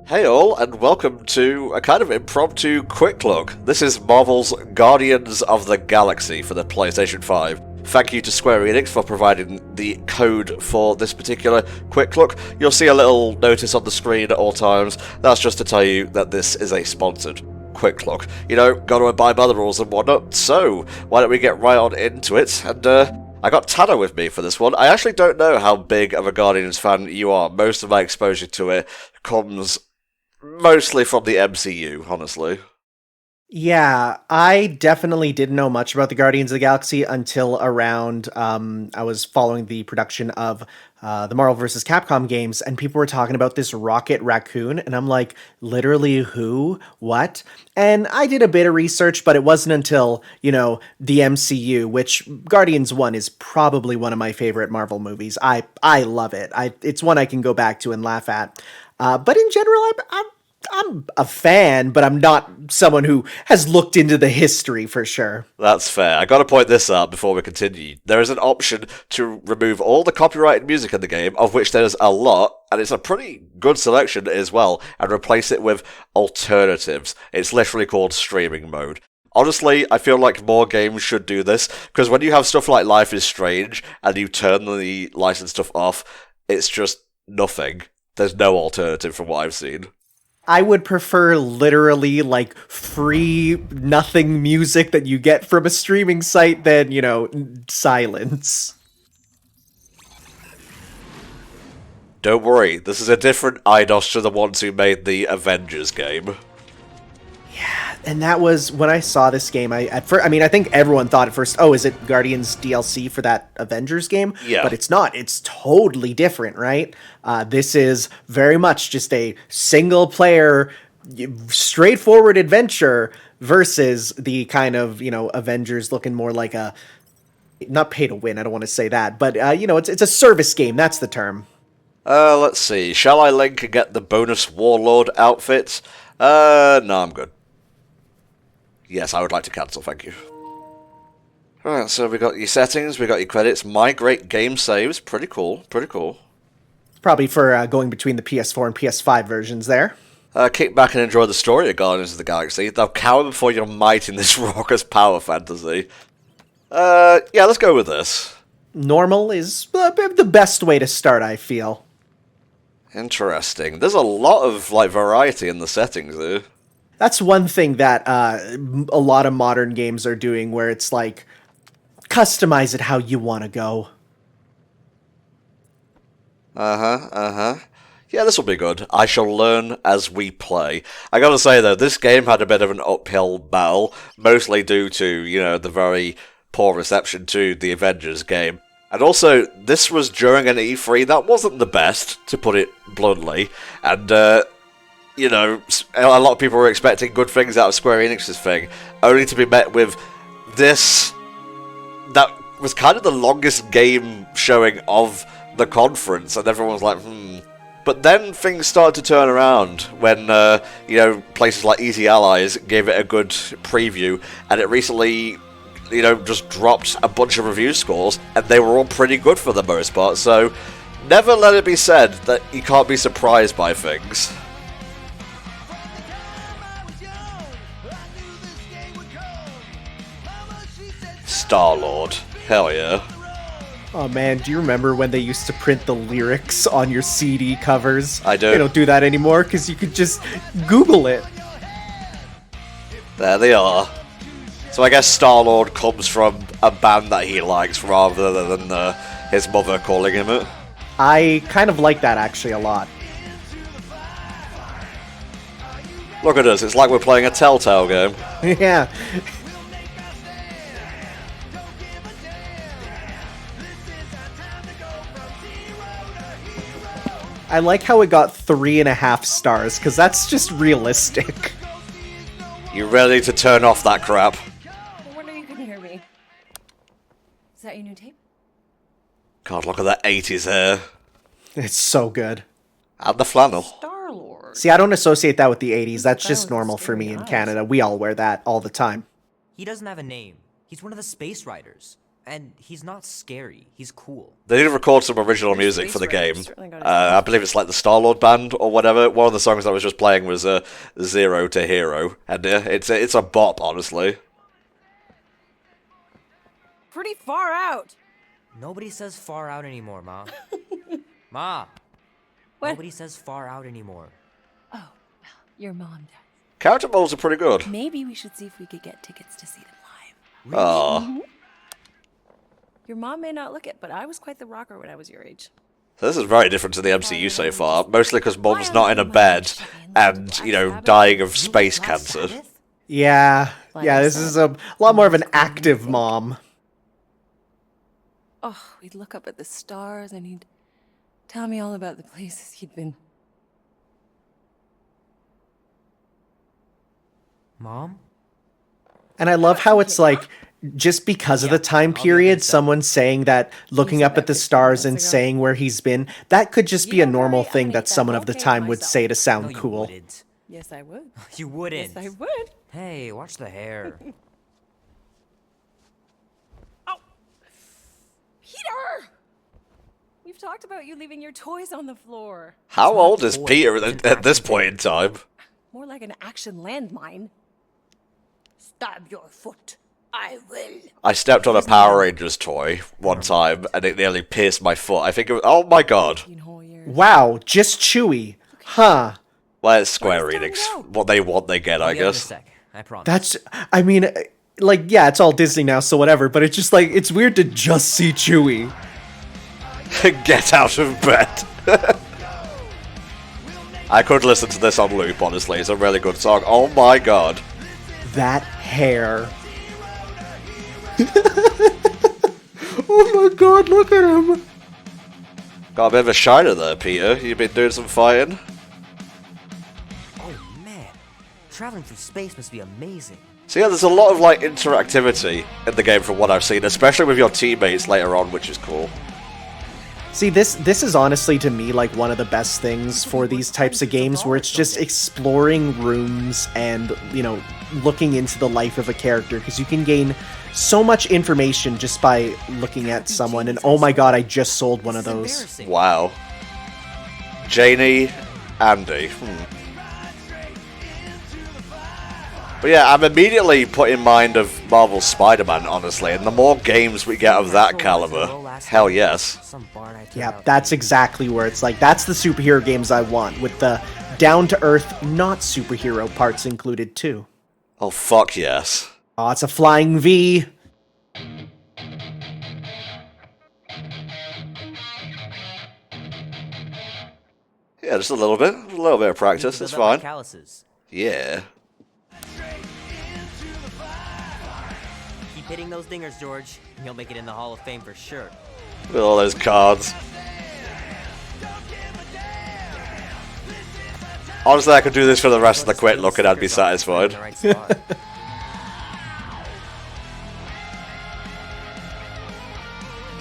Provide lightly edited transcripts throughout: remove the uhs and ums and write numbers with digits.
Hey all, and welcome to a kind of impromptu quick look. This is Marvel's Guardians of the Galaxy for the PlayStation 5. Thank you to Square-Enix for providing the code for this particular quick look. You'll see a little notice on the screen at all times. That's just to tell you that this is a sponsored quick look. You know, gotta abide by the rules and whatnot, so why don't we get right on into it, and I got Tanner with me for this one. I actually don't know how big of a Guardians fan you are. Most of my exposure to it comes mostly from the MCU, honestly. Yeah, I definitely didn't know much about the Guardians of the Galaxy until around I was following the production of the Marvel vs. Capcom games, and people were talking about this Rocket Raccoon, and I'm like, literally who? What? And I did a bit of research, but it wasn't until, the MCU, which Guardians 1 is probably one of my favorite Marvel movies. I love it. It's one I can go back to and laugh at. But in general, I'm a fan, but I'm not someone who has looked into the history for sure. That's fair. I gotta point this out before we continue. There is an option to remove all the copyrighted music in the game, of which there's a lot, and it's a pretty good selection as well, and replace it with alternatives. It's literally called streaming mode. Honestly, I feel like more games should do this, because when you have stuff like Life is Strange, and you turn the licensed stuff off, it's just nothing. There's no alternative from what I've seen. I would prefer literally free nothing music that you get from a streaming site than, silence. Don't worry, this is a different IDOS to the ones who made the Avengers game. Yeah, and that was when I saw this game. I think everyone thought at first, oh, is it Guardians DLC for that Avengers game? Yeah. But it's not. It's totally different, right? This is very much just a single-player, straightforward adventure versus the kind of, Avengers looking more like a... Not pay to win, I don't want to say that, but, it's a service game, that's the term. Let's see. Shall I link and get the bonus Warlord outfit? No, I'm good. Yes, I would like to cancel, thank you. Alright, so we got your settings, we got your credits, migrate game saves, pretty cool, pretty cool. Probably for going between the PS4 and PS5 versions there. Kick back and enjoy the story of Guardians of the Galaxy. Thou cower before your might in this raucous power fantasy. Yeah, let's go with this. Normal is the best way to start, I feel. Interesting. There's a lot of, variety in the settings, though. That's one thing that a lot of modern games are doing, where it's customize it how you want to go. Yeah, this will be good. I shall learn as we play. I gotta say, though, this game had a bit of an uphill battle, mostly due to, the very poor reception to the Avengers game. And also, this was during an E3 that wasn't the best, to put it bluntly, and, a lot of people were expecting good things out of Square Enix's thing, only to be met with this that was kind of the longest game showing of the conference, and everyone was like, But then things started to turn around when, places like Easy Allies gave it a good preview, and it recently, just dropped a bunch of review scores, and they were all pretty good for the most part, so never let it be said that you can't be surprised by things. Star-Lord. Hell yeah. Oh man, do you remember when they used to print the lyrics on your CD covers? I do. They don't do that anymore because you could just Google it. There they are. So I guess Star-Lord comes from a band that he likes rather than his mother calling him it. I kind of like that actually a lot. Look at us, it's like we're playing a Telltale game. Yeah. I like how it got 3.5 stars, because that's just realistic. You ready to turn off that crap? I wonder you can hear me. Is that your new tape? God, look at that 80s hair. It's so good. And the flannel. Star-Lord. See, I don't associate that with the 80s. That's just normal for me in Canada. We all wear that all the time. He doesn't have a name. He's one of the space riders. and he's not scary. He's cool. They did record some original music for the game. I believe it's like the Star-Lord Band or whatever. One of the songs that was just playing was Zero to Hero, and it's a bop, honestly. Pretty far out. Nobody says far out anymore, Ma. Ma! What? Nobody says far out anymore. Oh, well, your mom does. Character models are pretty good. Maybe we should see if we could get tickets to see them live. Oh. Your mom may not look it, but I was quite the rocker when I was your age. So this is very different to the MCU so far, mostly because Mum's not in a bed and, you know, dying of space cancer. Yeah, this is a lot more of an active mom. Oh, we'd look up at the stars and he'd tell me all about the places he'd been. Mom? And I love how it's like, just because of the time period, someone saying that, looking up at the stars and saying where he's been, that could just be a normal thing that someone of the time would say to sound cool. Yes, I would. You wouldn't. Yes, I would. Hey, watch the hair. Oh! Peter! We've talked about you leaving your toys on the floor. How old is Peter at this point in time? More like an action landmine. Stab your foot. I will. I stepped on a Power Rangers toy one time, and it nearly pierced my foot. I think it was... Oh my god. Wow, just Chewy. Huh. Well, it's Square-Enix. What they want, they get, I guess. I promise. That's, I mean, like, yeah, it's all Disney now, so whatever, but it's just like, it's weird to just see Chewy. Get out of bed. I could listen to this on loop, honestly. It's a really good song. Oh my god. That hair. Oh my god, look at him. Got a bit of a shiner there, Peter. You've been doing some fighting? Oh man, traveling through space must be amazing. So yeah, there's a lot of like interactivity in the game from what I've seen, especially with your teammates later on, which is cool. See, this is honestly to me like one of the best things for these types of games, where it's just exploring rooms and, you know, looking into the life of a character, because you can gain so much information just by looking at someone. And oh my god, I just sold one of those. Wow. Janie, Andy. But yeah, I'm immediately put in mind of Marvel's Spider-Man, honestly, and the more games we get of that caliber, hell yes. Yeah, that's exactly where it's like, that's the superhero games I want, with the down-to-earth, not superhero parts included too. Oh, fuck yes. Oh, it's a flying V. Yeah, just a little bit of practice, it's fine. Calluses. Yeah. Keep hitting those dingers, George. You'll make it in the Hall of Fame for sure. With all those cards. Honestly, I could do this for the rest of the quick look and I'd be satisfied.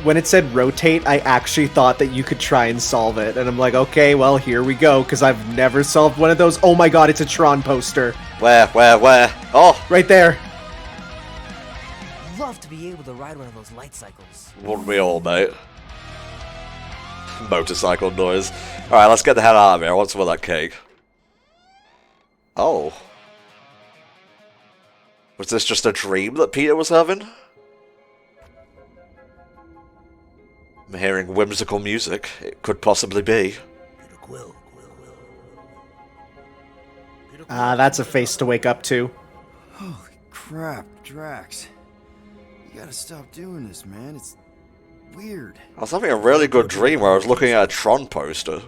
When it said rotate, I actually thought that you could try and solve it. And I'm like, okay, well, here we go, because I've never solved one of those. Oh my god, it's a Tron poster. Where? Oh! Right there. Love to be able to ride one of those light cycles. Wouldn't we all, mate? Motorcycle noise. Alright, let's get the hell out of here. I want some of that cake. Oh. Was this just a dream that Peter was having? I'm hearing whimsical music. It could possibly be. That's a face to wake up to. Holy crap, Drax. You gotta stop doing this, man. It's weird. I was having a really good dream where I was looking at a Tron poster.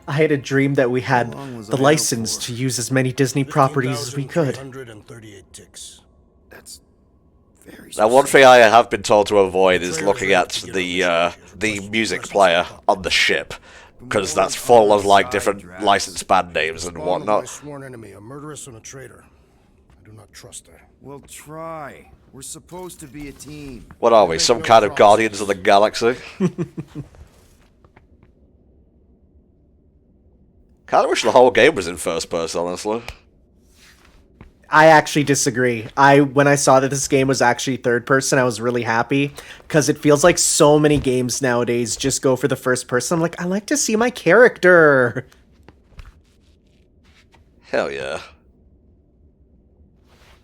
I had a dream that we had the license to use as many Disney properties as we could. That's very Now, one thing I have been told to avoid is looking at the music player on the ship, because that's full of like different licensed band names and whatnot. My sworn enemy, a murderess and a traitor. I do not trust her. Well, try. We're supposed to be a team. What are we, some kind of Guardians of the Galaxy? Kinda wish the whole game was in first person, honestly. I actually disagree. When I saw that this game was actually third person, I was really happy because it feels like so many games nowadays just go for the first person. I'm like, I like to see my character. Hell yeah.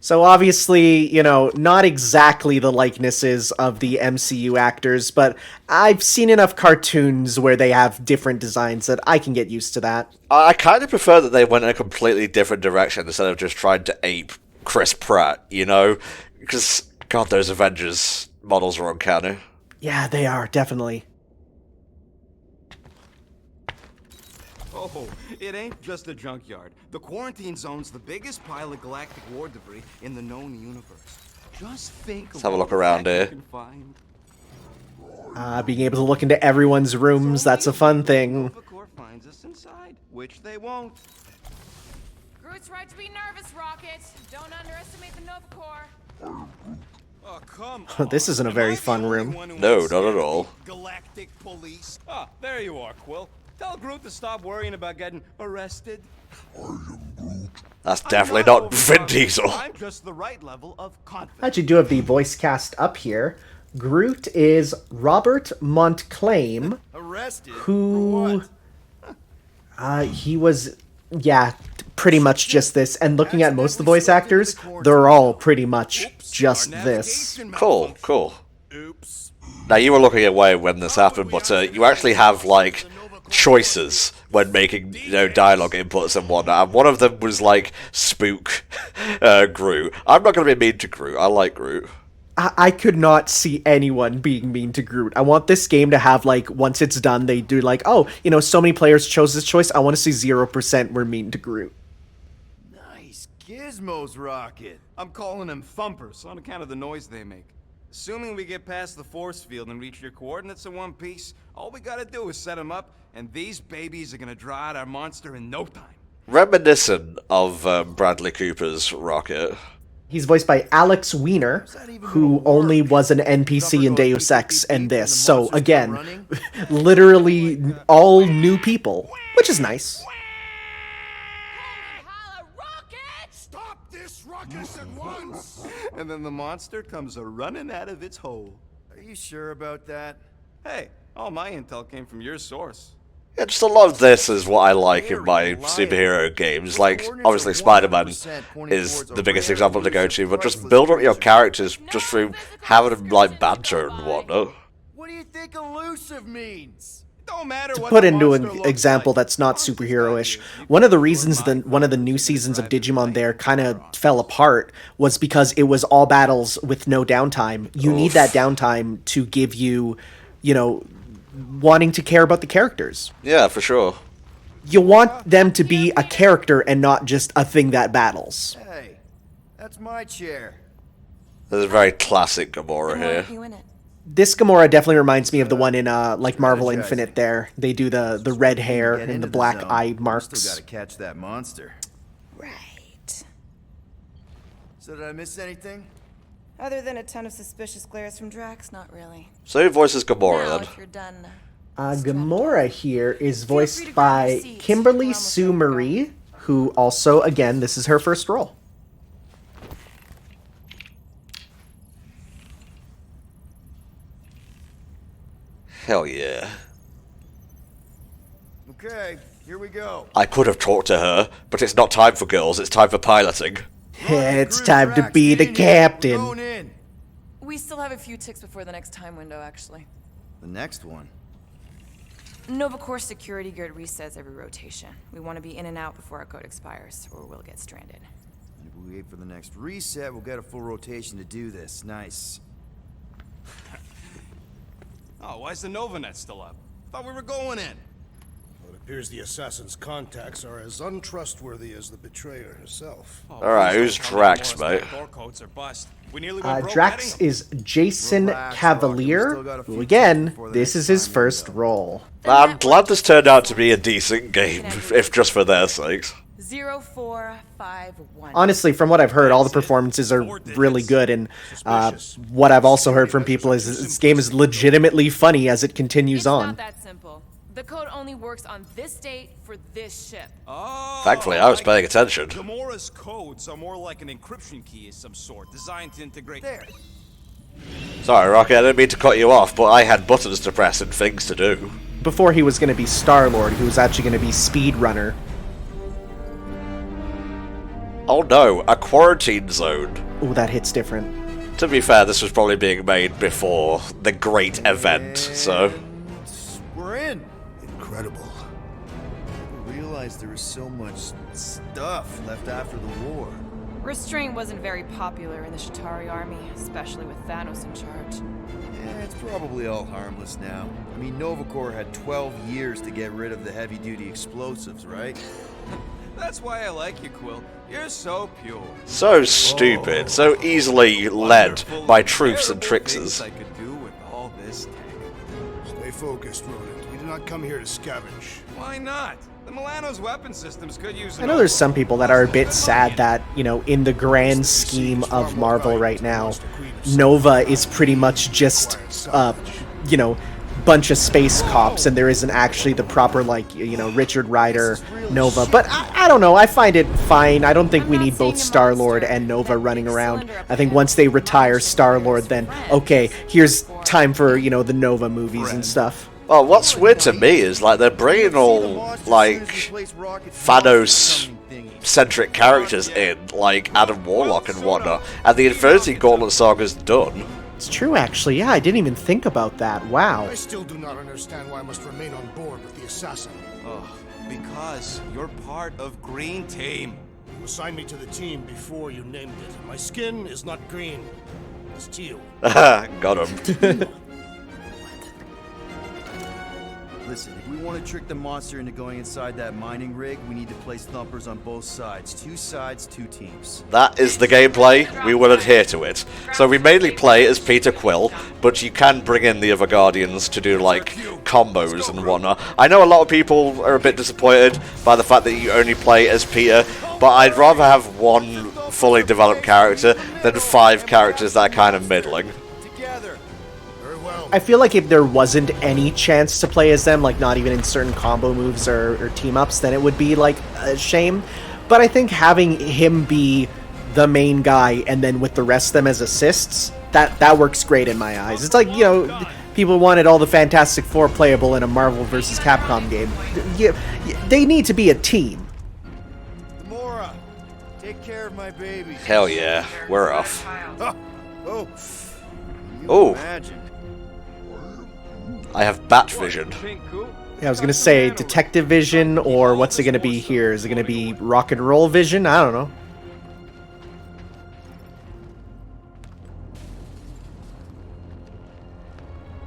So obviously, you know, not exactly the likenesses of the MCU actors, but I've seen enough cartoons where they have different designs that I can get used to that. I kind of prefer that they went in a completely different direction instead of just trying to ape Chris Pratt, you know? Because, God, those Avengers models are uncanny. Yeah, they are, definitely. Oh, it ain't just a junkyard. The quarantine zone's the biggest pile of galactic war debris in the known universe. Just think. Let's have a look around here. Being able to look into everyone's rooms, that's a fun thing. Finds us inside, which they won't. Groot's right to be nervous, Rocket. Don't underestimate the Nova Corps. Oh, come on. This isn't a very fun room. No, not at all. Galactic police. Ah, there you are, Quill. Tell Groot to stop worrying about getting arrested. That's definitely not Vin Diesel. I'm just the right level of confidence. I actually do have the voice cast up here. Groot is Robert Montclaim, Arrested? who he was, yeah, pretty much just this. And looking at most of the voice actors, they're all pretty much just this. Cool, cool. Oops. Now, you were looking away when this happened, but you actually have, like, choices when making, you know, dialogue inputs and whatnot. And one of them was, like, spook Groot. I'm not going to be mean to Groot. I like Groot. I could not see anyone being mean to Groot. I want this game to have, like, once it's done, they do, like, oh, you know, so many players chose this choice. I want to see 0% were mean to Groot. Nice gizmos, Rocket. I'm calling them thumpers on account of the noise they make. Assuming we get past the force field and reach your coordinates in one piece, all we gotta do is set them up, and these babies are gonna draw out our monster in no time. Reminiscent of Bradley Cooper's Rocket. He's voiced by Alex Weiner, who only was an NPC in Deus Ex and this. So, again, literally all new people, which is nice. Holla, Rocket! Stop this ruckus at once! And then the monster comes a-running out of its hole. Are you sure about that? Hey, all my intel came from your source. Yeah, just a lot of this is what I like in my superhero games. Like, obviously Spider-Man is the biggest example to go to, but just build up your characters just through having them, like, banter and whatnot. What do you think elusive means? Don't matter To what put the into monster an looks example like. that's not superhero-ish, one of the reasons that one of the new seasons of Digimon there kind of fell apart was because it was all battles with no downtime. You need that downtime to give you, you know, wanting to care about the characters. Yeah, for sure. You want them to be a character and not just a thing that battles. Hey, that's my chair. There's a very classic Gamora here. You in it. This Gamora definitely reminds me of the one in like Marvel Infinite there. They do the red hair Get and into the black zone. eye Still marks. gotta catch that monster. Right. So did I miss anything? Other than a ton of suspicious glares from Drax, not really. So who voices Gamora Now, then? if you're done. Gamora here is free to voiced grab by your seat. Kimberly We're almost Sue over. Marie, who also, again, this is her first role. Hell yeah. Okay, here we go. I could have talked to her, but it's not time for girls, it's time for piloting. It's time to be the Going captain. in. We still have a few ticks before the next time window, actually. The next one. Nova Corps security grid resets every rotation. We want to be in and out before our code expires, or we'll get stranded. And if we wait for the next reset, we'll get a full rotation to do this. Nice. Oh, why's the Novanet still up? Thought we were going in. Well, it appears the assassin's contacts are as untrustworthy as the betrayer herself. Alright, who's Drax, mate? Drax is Jason Relax, Cavalier, Rocket. We still got a few who again, before the this next is his time first window. role. I'm glad this turned out to be a decent game, if just for their sakes. 0451. Honestly, from what I've heard, all the performances are really good, and what I've also heard from people is this game is legitimately funny as it continues It's on. not that simple. The code only works on this date for this ship. Oh, Thankfully, I was paying attention. Gamora's codes are more like an encryption key of some sort, designed to integrate. There. Sorry, Rocky, I didn't mean to cut you off, but I had buttons to press and things to do. Before he was going to be Star-Lord, he was actually going to be Speedrunner. Oh no, a quarantine zone. Ooh, that hits different. To be fair, this was probably being made before the great event, so... We're in. Incredible. I didn't realize there was so much stuff left after the war. Restraint wasn't very popular in the Shatari army, especially with Thanos in charge. Yeah, it's probably all harmless now. I mean, Nova Corps had 12 years to get rid of the heavy-duty explosives, right? That's why I like you, Quill. You're so pure. So stupid, so easily led by truths and tricksters. I could do with all this tech. Stay focused, Ronan. We do not come here to scavenge. Why not? The Milano's weapon systems could use. I know there's some people that are a bit sad that, you know, in the grand scheme of Marvel right now, Nova is pretty much just, you know, bunch of space cops, and there isn't actually the proper, like, you know, Richard Rider Nova. But I don't know, I find it fine. I don't think we need both Star-Lord and Nova running around. I think once they retire Star-Lord, then, okay, here's time for, you know, the Nova movies and stuff. Well, what's weird to me is, like, they're bringing all, like, Thanos-centric characters in, like Adam Warlock and whatnot, and the Infinity Gauntlet saga's done. It's true, actually. Yeah, I didn't even think about that. Wow. I still do not understand why I must remain on board with the assassin. Oh, because you're part of Green Team. You assigned me to the team before you named it. My skin is not green. It's teal. Got him. Listen, if we want to trick the monster into going inside that mining rig, we need to place thumpers on both sides. 2 sides, 2 teams. That is the gameplay, we will adhere to it. So we mainly play as Peter Quill, but you can bring in the other Guardians to do, like, combos and whatnot. I know a lot of people are a bit disappointed by the fact that you only play as Peter, but I'd rather have one fully developed character than 5 characters that are kind of middling. I feel like if there wasn't any chance to play as them, like not even in certain combo moves or team-ups, then it would be, like, a shame. But I think having him be the main guy and then with the rest of them as assists, that works great in my eyes. It's like, you know, people wanted all the Fantastic Four playable in a Marvel vs. Capcom game. They need to be a team. Gamora, take care of my baby. Hell yeah, we're off. Oh. Imagine. I have bat vision. Yeah, I was gonna say detective vision, or what's it gonna be here? Is it gonna be rock and roll vision? I don't know.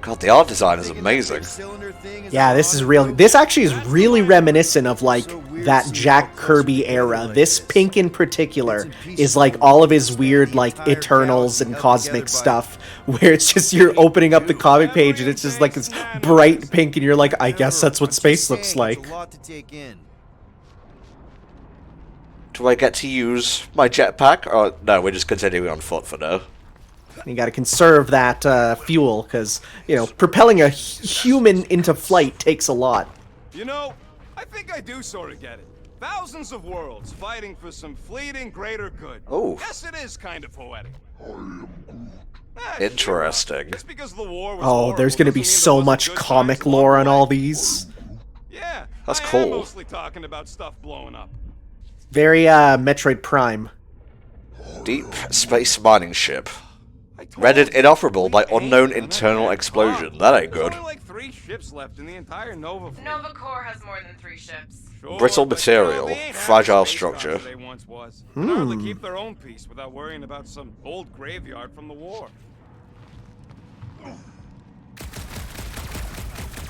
God, the art design is amazing. Yeah, this is real. This actually is really reminiscent of, like, that Jack Kirby era. This pink in particular is like all of his weird, like, Eternals and cosmic stuff, where it's just you're opening up the comic page and it's just like this bright pink, and you're like, I guess that's what space looks like. Do I get to use my jetpack? Or no, we're just continuing on foot for now. You gotta conserve that fuel, because, you know, propelling a human into flight takes a lot. You know, I think I do sort of get it. Thousands of worlds fighting for some fleeting greater good. Oh. Yes, it is kind of poetic. Interesting. Just because the war was Oh, there's gonna be so much comic lore on all these. Yeah, That's I am cool. mostly talking about stuff blowing up. Very Metroid Prime. Deep space mining ship. Rendered inoperable by unknown internal explosion. That ain't good. There's only like 3 ships left in the entire Nova fleet. Nova Corps has more than 3 ships. Sure, Brittle but still, material, they ain't half fragile the space structure. rockets they once was. Can hardly keep their own peace without worrying about some old graveyard from the war.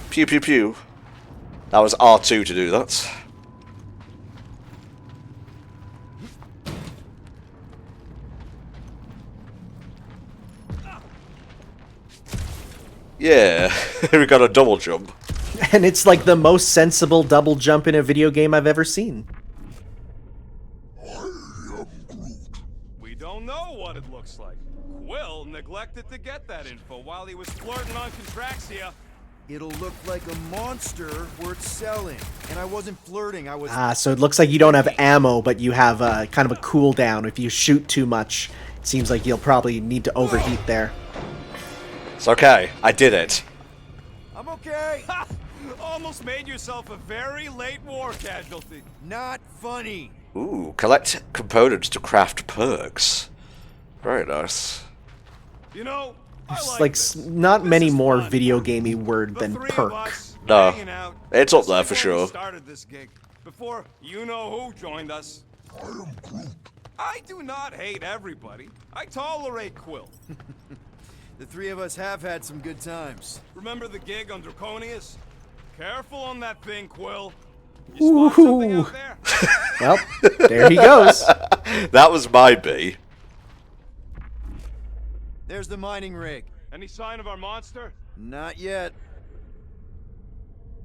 Pew pew pew. That was R2 to do that. Yeah, we got a double jump. And it's like the most sensible double jump in a video game I've ever seen. We don't know what it looks like. Quill neglected to get that info while he was flirting on Contraxia. It'll look like a monster worth selling. And I wasn't flirting, I was... So it looks like you don't have ammo, but you have kind of a cooldown. If you shoot too much, it seems like you'll probably need to overheat there. It's okay. I did it. I'm okay. Ha! Almost made yourself a very late war casualty. Not funny. Ooh, collect components to craft perks. Very nice. You know, There's I like this. not This many is more fun. video gamey word The than three of perk. us No. hanging out. It's up Just there like for when we sure. started this gig before you know who joined us. I do not hate everybody. I tolerate Quill. The three of us have had some good times. Remember the gig on Draconius? Careful on that thing, Quill. You spot something Ooh. out there? Well, there he goes. That was my B. There's the mining rig. Any sign of our monster? Not yet.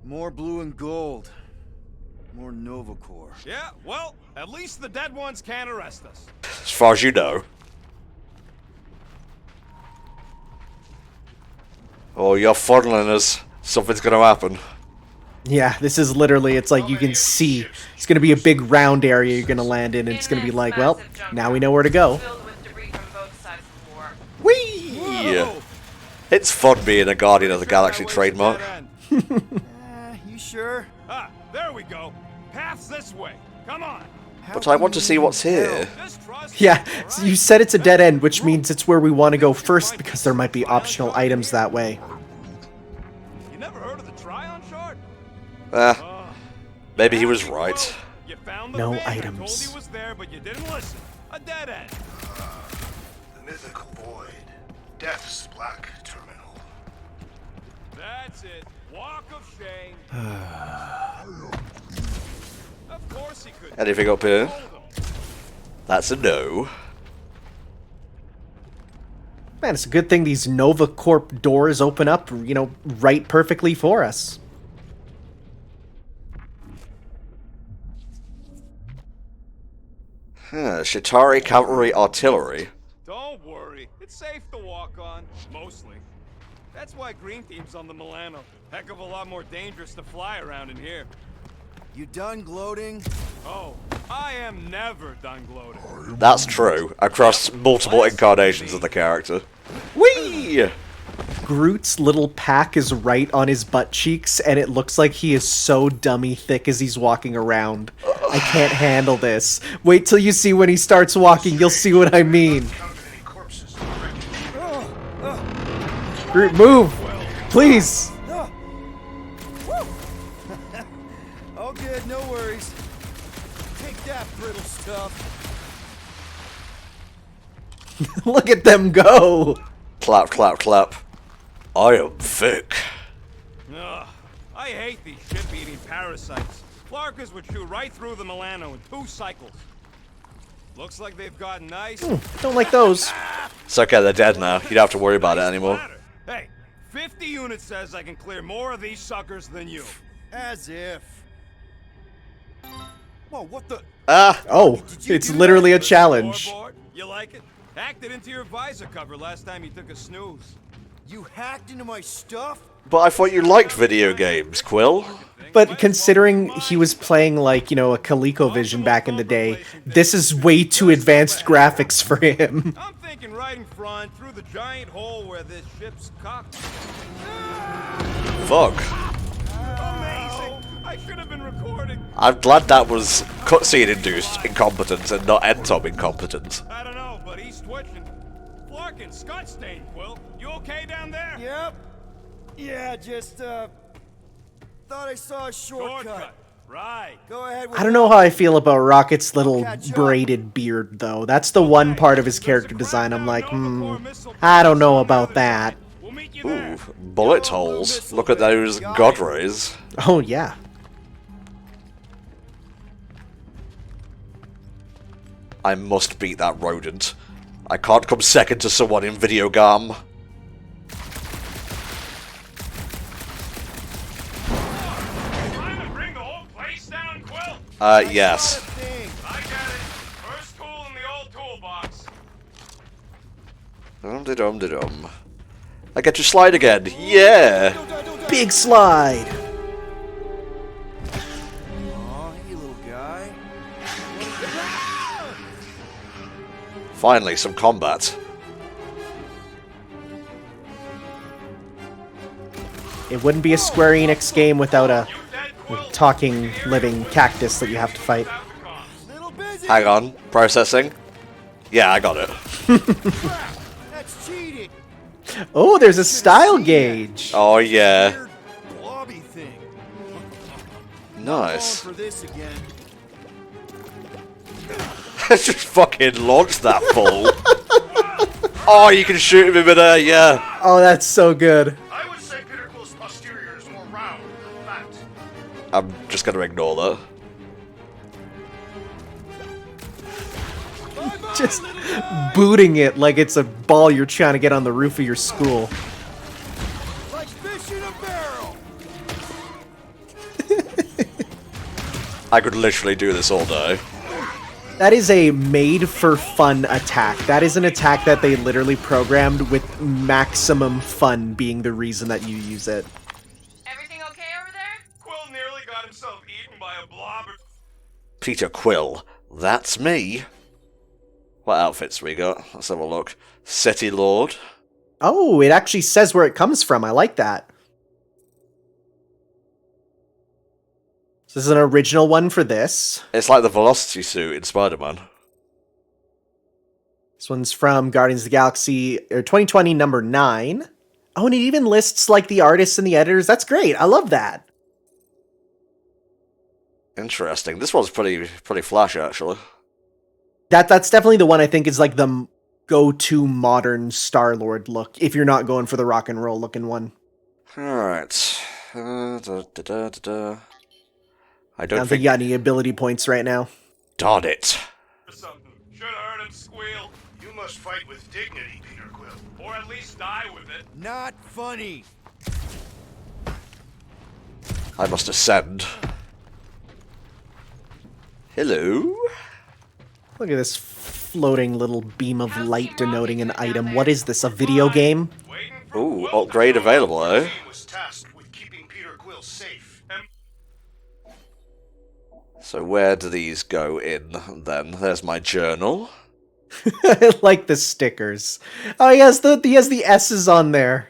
More blue and gold. More Nova Core. Yeah, well, at least the dead ones can't arrest us. As far as you know. Oh, you're funneling us. Something's gonna happen. Yeah, this is literally, it's like you can see. It's going to be a big round area you're going to land in, and it's going to be like, well, now we know where to go. Filled with debris from both sides of the war. Whee! It's fun being a Guardian of the Galaxy trademark. You sure? Ah, there we go. Path's this way. Come on. But I want to see what's here. Just trust Yeah, me, all so right? you said it's a dead end, which means it's where we want to go first because there might be optional items that way. You never heard of the Tryon shard? Maybe he was right. You found the No thing. I items. told you was there, but you didn't listen. A dead end. The mythical void. Death's black terminal. That's it. Walk of shame. Of course he could. Anything up here? Hold him. That's a no. Man, it's a good thing these Nova Corp doors open up, you know, right perfectly for us. Shatari Cavalry Artillery. Don't worry. It's safe to walk on. Mostly. That's why green team's on the Milano. Heck of a lot more dangerous to fly around in here. You done gloating? Oh, I am never done gloating. That's true. Across multiple incarnations of the character. Whee! Groot's little pack is right on his butt cheeks, and it looks like he is so dummy thick as he's walking around. I can't handle this. Wait till you see when he starts walking, you'll see what I mean. Counted any corpses. Groot, move! Please! All good, no worries. Take that, brittle stuff. Look at them go! Clap, clap, clap. I am thick. Ugh, I hate these ship-eating parasites. Flarkers would shoot right through the Milano in 2 cycles. Looks like they've gotten nice. Don't like those. It's okay, they're dead now. You don't have to worry about it anymore. Hey, 50 units says I can clear more of these suckers than you. As if. Whoa, what the? Oh, you it's do literally a The challenge. scoreboard, you like it? Hacked it into your visor cover last time you took a snooze. You hacked into my stuff? But I thought you liked video games, Quill. But considering he was playing, like, you know, a ColecoVision back in the day, this is way too advanced graphics for him. I'm thinking right in front, through the giant hole where this ship's cocked. Fuck. Amazing! I should have been recording. I'm glad that was cutscene-induced incompetence and not NTom incompetence. I don't know, but he's twitching. Flarkin, scotch stain, Quill. You okay down there? Yep. Yeah, just, thought I saw a shortcut. Right. Go ahead with I don't know how I feel about Rocket's little braided beard, though. That's the one part of his character design I'm like, I don't know about that. We'll meet you Ooh, there. bullet holes. Look at those god rays. Oh, yeah. I must beat that rodent. I can't come second to someone in Videogame. Trying to bring the whole place down, Quill? Yes. I get it. First tool in the old toolbox. Dum-de-dum-de-dum. I get to slide again. Yeah! big slide. Aw, hey, little guy. Finally, some combat. It wouldn't be a Square-Enix game without a talking, living cactus that you have to fight. Hang on, processing. Yeah, I got it. That's cheating. Oh, there's a style gauge. Oh yeah, Weird blobby thing. nice. Falling for this again. Just fucking launched that fool. Oh, you can shoot him in midair, yeah. Oh, that's so good. I would say Peter Quill's posterior is more round than flat. I'm just gonna ignore that. Just booting it like it's a ball you're trying to get on the roof of your school. Like fish in a barrel. I could literally do this all day. That is a made-for-fun attack. That is an attack that they literally programmed with maximum fun being the reason that you use it. Everything okay over there? Quill nearly got himself eaten by a blob. Peter Quill, that's me. What outfits we got? Let's have a look. City Lord. Oh, it actually says where it comes from. I like that. So this is an original one for this. It's like the Velocity suit in Spider-Man. This one's from Guardians of the Galaxy 2020 number 9. Oh, and it even lists like the artists and the editors. That's great. I love that. Interesting. This one's pretty flashy, actually. That's definitely the one I think is like the go-to modern Star-Lord look, if you're not going for the rock and roll looking one. Alright. I I don't don't think think... you got any ability points right now. Darn it. Something. Should have heard him squeal. You must fight with dignity, Peter Quill. Or at least die with it. Not funny. I must ascend. Hello? Look at this floating little beam of light denoting an item. What is this, a video game? Waiting for Ooh, Quill upgrade to available, eh? He was tasked with keeping Peter Quill safe. So where do these go in, then? There's my journal. I like the stickers. Oh, he has the S's on there.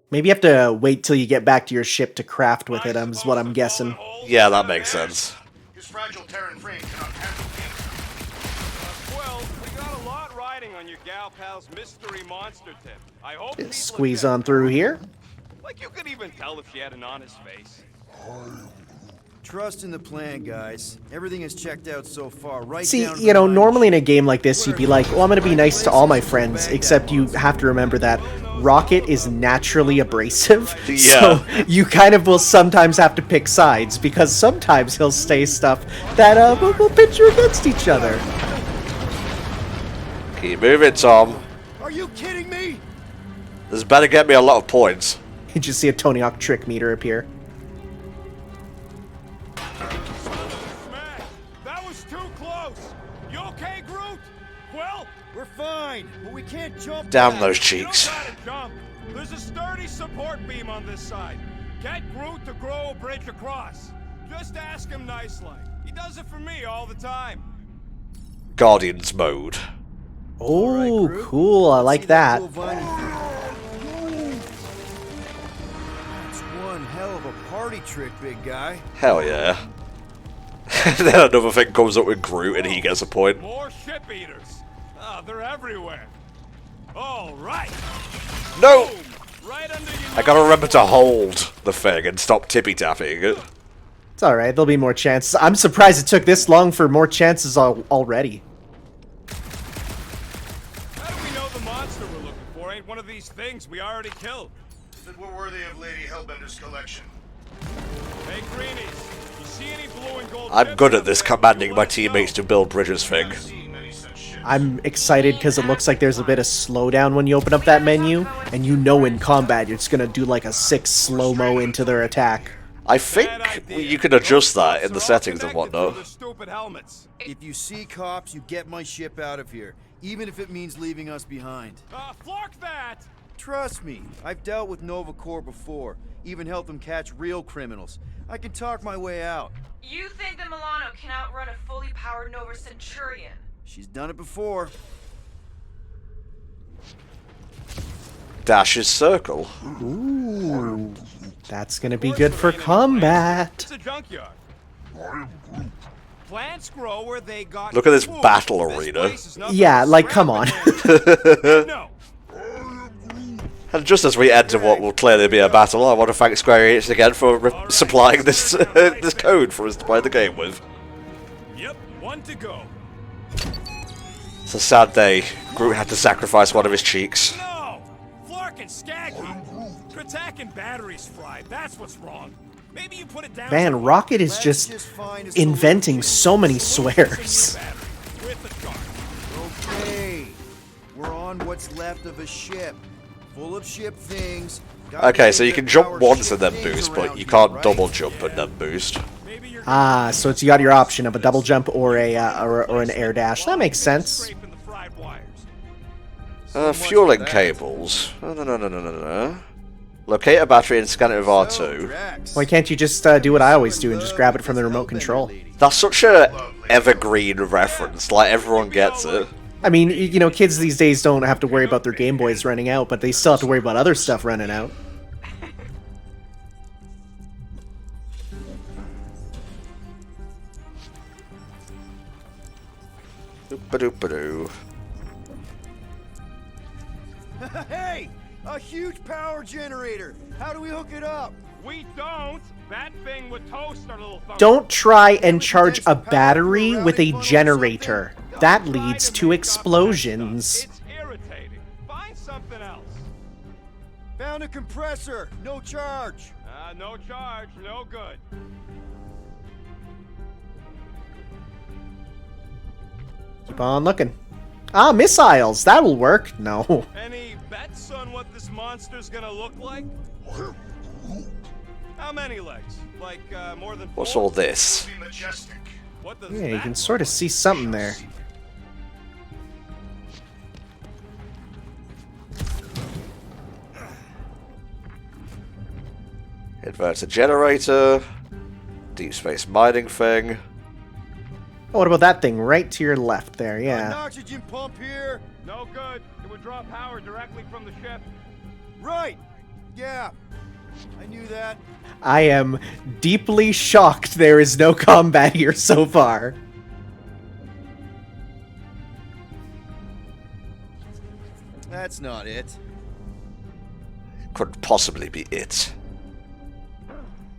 Maybe you have to wait till you get back to your ship to craft with it, is what I'm guessing. Yeah, that makes sense. His fragile Terran frame cannot handle him. Well, we got a lot riding on your gal pal's mystery monster tip. I hope he's Squeeze legit. on through here. Like you could even tell if she had an honest face. Trust in the plan, guys. Everything is checked out so far. Right See, down to you know, the normally in a game like this, you'd be like, well, I'm going to be nice to all my friends, except you have to remember that Rocket is naturally abrasive. Yeah. So you kind of will sometimes have to pick sides, because sometimes he'll say stuff that will pitch you against each other. Keep moving, Tom. Are you kidding me? This better get me a lot of points. You just see a Tony Hawk trick meter appear. Man, that was too close. You okay, Groot? Well, We're fine, but we can't jump. Damn back. those you don't cheeks. gotta jump. There's a sturdy support beam on this side. Get Groot to grow a bridge across. Just ask him nice like. He does it for me all the time. Guardians mode. Oh, right, Groot. cool. I like See that. cool vine thing? That's one hell of a party trick, big guy. Hell yeah. Then another thing comes up with Groot and he gets a point. More ship eaters. Ah, they're everywhere. All right. No! Boom. Right under your I gotta remember to hold the thing and stop tippy-tapping it. It's alright, there'll be more chances. I'm surprised it took this long for more chances already. How do we know the monster we're looking for ain't one of these things we already killed? That were worthy of Lady Hellbender's collection. Hey, Greenies, you see any blue and gold I'm chips good up at this there? commanding You my let us know. teammates to build bridges thing. I've seen many such ships. I'm excited because it looks like there's a bit of slowdown when you open up that menu, and you know in combat you're just gonna do like a 6 slow-mo into their attack. I think Bad idea. you can adjust Those that in cops the are all settings and connected through whatnot. their stupid helmets. If you see cops, you get my ship out of here, even if it means leaving us behind. Flark that! Trust me, I've dealt with Nova Corps before. Even helped them catch real criminals. I can talk my way out. You think that Milano can outrun a fully powered Nova Centurion? She's done it before. Dash's circle. Ooh, that's gonna be good for combat. It's a junkyard. Plants grow where they got. Look at this food. battle This arena. place is nothing Yeah, but like, scrap come on. and no. And just as we enter what will clearly be a battle, I want to thank Square-Enix again for supplying this this code for us to play the game with. Yep, one to go. It's a sad day. Groot had to sacrifice one of his cheeks. No! Flark and Skaggy! Kratak and batteries fried, that's what's wrong. Maybe you put it down. Man, Rocket is just inventing so many swears. With the charge. Okay. We're on what's left of a ship. Full of ship things. Okay, so you can jump once and then boost, but you can't double jump and then boost. Ah, so it's you got your option of a double jump or a or an air dash. That makes sense. Fueling cables. No. Locate a battery and scan it with R2. Why can't you just do what I always do and just grab it from the remote control? That's such a evergreen reference. Like, everyone gets it. I mean, you know, kids these days don't have to worry about their Game Boys running out, but they still have to worry about other stuff running out. Doop-a-doop-a-doo. Hey! A huge power generator! How do we hook it up? We don't! That thing would toast our little thumb. Don't try and charge a battery with a generator. That leads to explosions. It's irritating. Find something else. Found a compressor! No charge! No charge, no good. Keep on looking. Ah, missiles! That'll work. No. Any bets on what this monster's gonna look like? How many legs? Like, more than 4? What's all this? Be majestic. What does Yeah, you that can sort of see something there. Inverter generator. Deep space mining thing. Oh, what about that thing right to your left there? An Yeah. oxygen pump here! No good. It would draw power directly from the ship. Right! Yeah. I knew that. I am deeply shocked there is no combat here so far. That's not it. Couldn't possibly be it.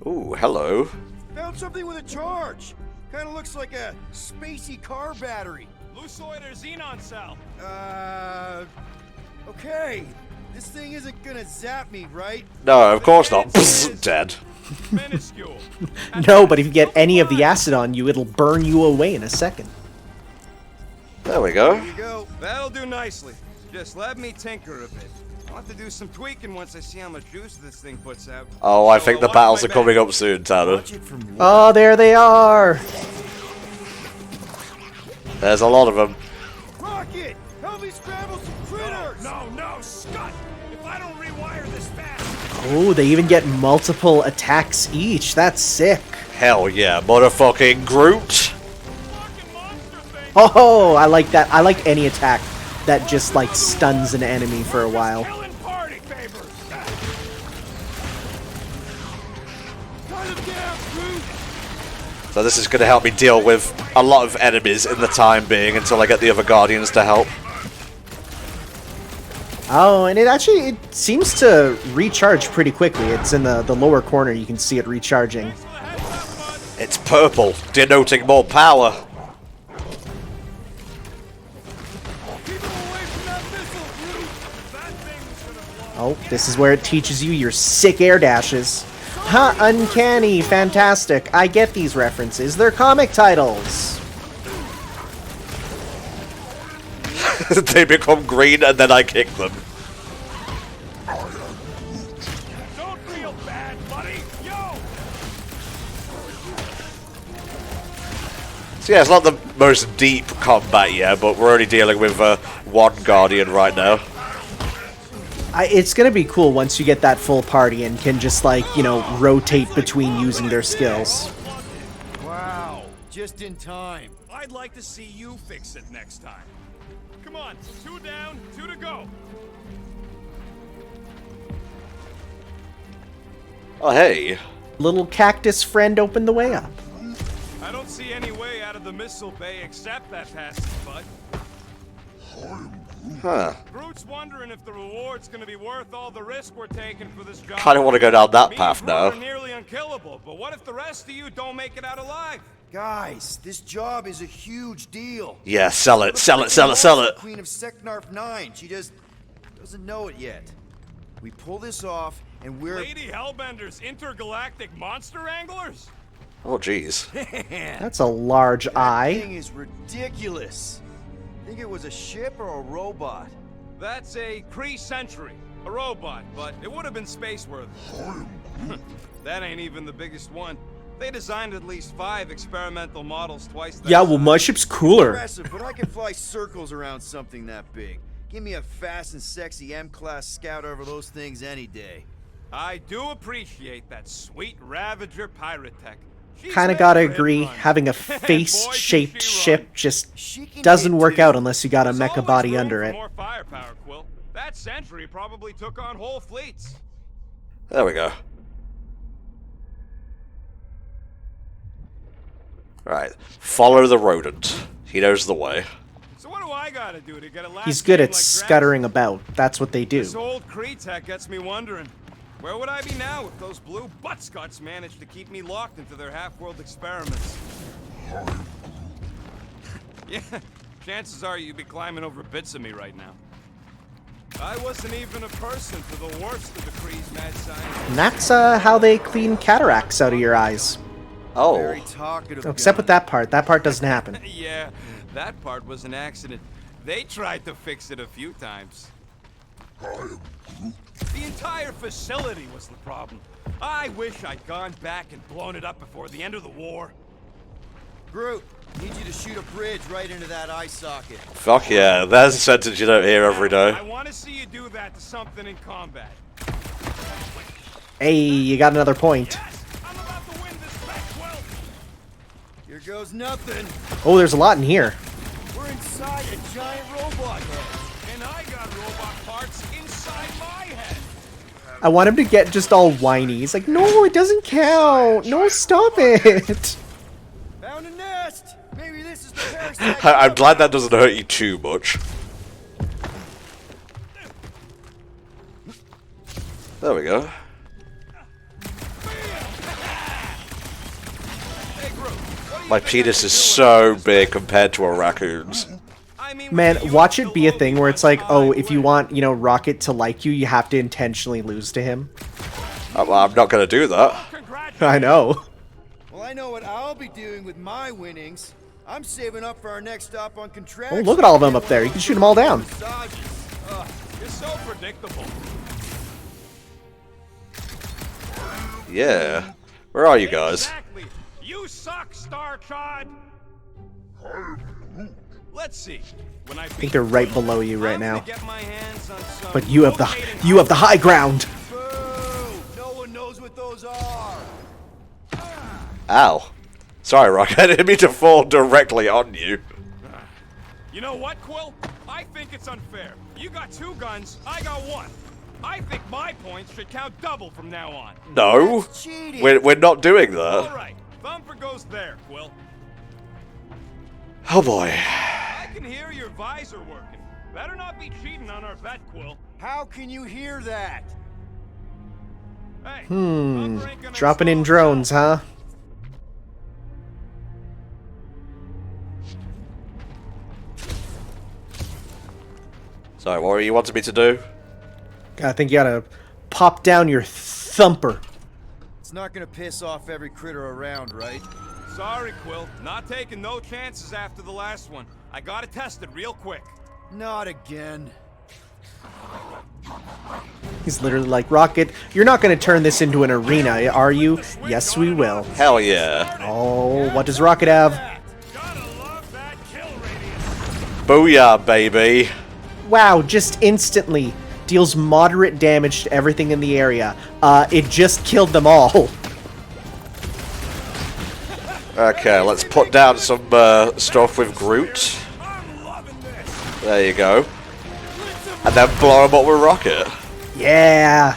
Ooh, hello. Found something with a charge! Kinda looks like a spacey car battery. Lucioid or xenon cell. Okay. This thing isn't gonna zap me, right? No, of course not. Psst, dead. Minuscule. No, but if you get any of the acid on you, it'll burn you away in a second. There we go. Here you go. That'll do nicely. Just let me tinker a bit. I'll have to do some tweaking once I see how much juice this thing puts out. Oh, I So, think the watch battles my are coming back. up soon, Tanner. Watch it from Oh, there they are! There's a lot of them. Rocket! Help me scramble some critters! No, Scott! If I don't rewire this fast. Oh, they even get multiple attacks each. That's sick. Hell yeah, motherfucking Groot. Fucking monster thing. Oh, I like that. I like any attack that just, like, stuns an enemy for a while. Killing party favors. Cut him down, Groot! So this is going to help me deal with a lot of enemies in the time being until I get the other Guardians to help. Oh, and it seems to recharge pretty quickly. It's in the lower corner. You can see it recharging. It's purple, denoting more power. Keep him away from that missile, Groot! That thing's gonna blow. Oh, this is where it teaches you your sick air dashes. Ha, uncanny, fantastic. I get these references. They're comic titles. They become green and then I kick them. Don't feel bad, buddy. Yo. So yeah, it's not the most deep combat yet, but we're only dealing with one Guardian right now. It's gonna be cool once you get that full party and can just, like, you know, rotate between using their skills. Wow, just in time. I'd like to see you fix it next time. Come on, 2 down, 2 to go. Oh, hey. Little cactus friend opened the way up. I don't see any way out of the missile bay except that passage, bud. Huh. Groot's wondering if the reward's gonna be worth all the risk we're taking for this job. Kinda wanna go down that Me path and Groot now. are nearly unkillable, but what if the rest of you don't make it out alive? Guys, this job is a huge deal. Yeah, sell it, sell it, sell it, sell it. Queen of Seknarf 9. She just doesn't know it yet. We pull this off, and we're... Lady Hellbender's intergalactic monster wranglers? Oh, jeez. That's a large That eye. thing is ridiculous. Think it was a ship or a robot? That's a Kree Sentry, a robot, but it would have been space-worthy. That ain't even the biggest one. They designed at least 5 experimental models twice that Yeah, well, my size. ship's cooler. Impressive, but I can fly circles around something that big. Give me a fast and sexy M-class scout over those things any day. I do appreciate that sweet Ravager pirate tech. She's Kind of made gotta for hit agree, and run. having a Boy, can face-shaped she ship run. just She can doesn't hit, work too. out unless you got a There's mecha always body room under for it. More firepower, Quill. That Sentry probably took on whole fleets. There we go. Right. Follow the rodent. He knows the way. So what do I gotta do to get a last He's good name at like Drax? scuttering about. That's what they do. This old Kree tech gets me wondering, where would I be now if those blue buttscots managed to keep me locked into their half-world experiments? Yeah, chances are you'd be climbing over bits of me right now. I wasn't even a person to the worst of the Kree's mad science. And that's how they clean cataracts out of your eyes. Oh. Very talkative. Except with gun. that part. That part doesn't happen. Yeah, that part was an accident. They tried to fix it a few times. The entire facility was the problem. I wish I'd gone back and blown it up before the end of the war. Groot, need you to shoot a bridge right into that eye socket. Fuck yeah. There's a sentence you don't hear every day. I want to see you do that to something in combat. Hey, you got another point. Yes, I'm about to win this bet, Quill. Here goes nothing. Oh, there's a lot in here. We're inside a giant robot head. And I got robot parts inside my head. I want him to get just all whiny. He's like, no, it doesn't count. No, stop it. Found a nest. Maybe this is the parasite. I'm glad that doesn't hurt you too much. There we go. Hey, Groot, what do you My think penis I is should do so with this? big compared to a raccoon's. I mean, Man, with the watch US it be a below thing me, where it's but like, oh, I if you win. want, you know, Rocket to like you, you have to intentionally lose to him. I'm not gonna do that. Congratulations. I know. Well, I know what I'll be doing with my winnings. I'm saving up for our next stop on contract. Oh, look at all of them up there. You can shoot them all down. You're so predictable. Yeah. Where are you guys? Exactly. You suck, Starchod. Let's see. When I think they're right below you right now. Get my hands on some But you have the rotating high ground. Boo! No one knows what those are. Ow. Sorry, Rock. I didn't mean to fall directly on you. You know what, Quill? I think it's unfair. You got 2 guns, I got 1. I think my points should count double from now on. No. That's cheating. We're not doing All that. right, Thumper goes there, Quill. Oh boy. I can hear your visor working. Better not be cheating on our bet, Quill. How can you hear that? Hey, Thumper ain't gonna Dropping in explode drones, huh? Sorry, what were you wanting me to do? I think you gotta pop down your thumper. It's not gonna piss off every critter around, right? Sorry, Quill. Not taking no chances after the last one. I gotta test it real quick. Not again. He's literally like, Rocket, you're not gonna turn this into an arena, are you? Yes, we will. Hell yeah. Oh, what does Rocket have? Gotta love that kill radius. Booyah, baby. Wow, just instantly. deals moderate damage to everything in the area. It just killed them all. Okay, let's put down some stuff with Groot. There you go. And then blow him up with Rocket. Yeah.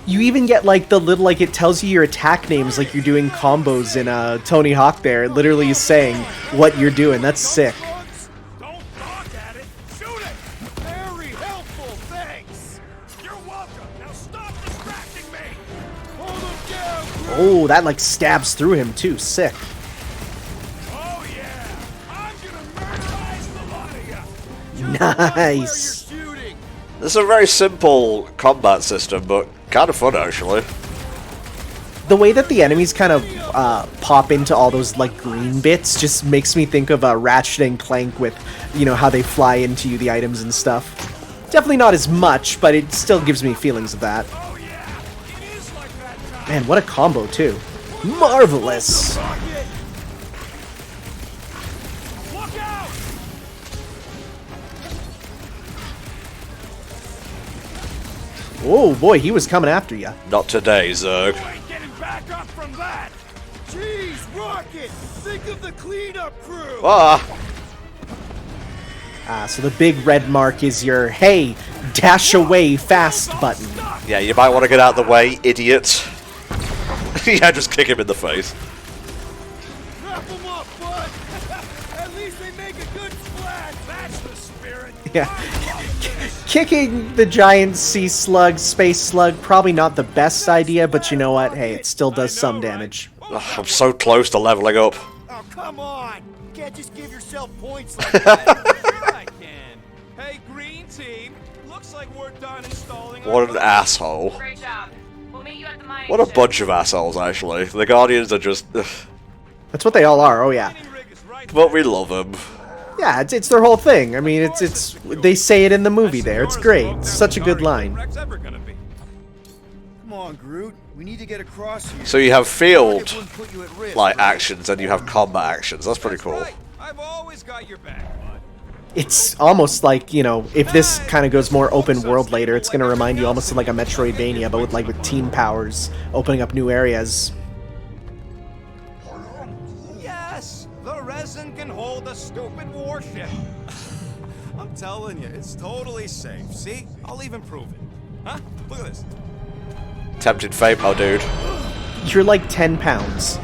You even get like the little, like it tells you your attack names like you're doing combos in Tony Hawk there. It literally is saying what you're doing. That's sick. Don't talk at it. Shoot it. Very helpful. Thanks. You're welcome. Now stop distracting me. Hold him down. Oh, that like stabs through him too. Sick. Oh yeah. I'm gonna murderize the lot of you. Nice. This is a very simple combat system, but kind of fun actually. The way that the enemies kind of pop into all those like green bits just makes me think of Ratchet and Clank with, you know, how they fly into you, the items and stuff. Definitely not as much, but it still gives me feelings of that. Man, what a combo too. Marvelous! Oh boy, he was coming after you. Not today, Zerg. Getting back up from that. Jeez, Rocket! Think of the cleanup crew. So the big red mark is your, hey, dash away fast button. Yeah, you might want to get out of the way, idiot. Yeah, just kick him in the face. Wrap them up, bud. At least they make a good splash. That's the spirit. Yeah. Kicking the giant sea slug, space slug, probably not the best idea, but you know what? Hey, it still does some damage. Ugh, I'm so close to leveling up. Oh, come on! You can't just give yourself points like that. Sure I can. Hey, green team. Looks like we're done installing. What an asshole. Great job. We'll meet you at the mining What a ship. bunch of assholes, actually. The Guardians are just... That's what they all are, oh yeah. But we love them. Yeah, it's their whole thing. I mean, it's they say it in the movie there. It's great. It's such a good line. Come on, Groot. We need to get across here. So you have field Rocket wouldn't put you at risk, like right? actions and you have combat actions. That's pretty cool. I've always got your back, bud. It's almost like, you know, if this kind of goes more open world later, it's going to remind you almost of like a Metroidvania, but with team powers, opening up new areas. Yes, the resin can hold a stupid warship. I'm telling you, it's totally safe. See? I'll even prove it. Huh? Look at this. Tempted fate, oh dude. You're like 10 pounds.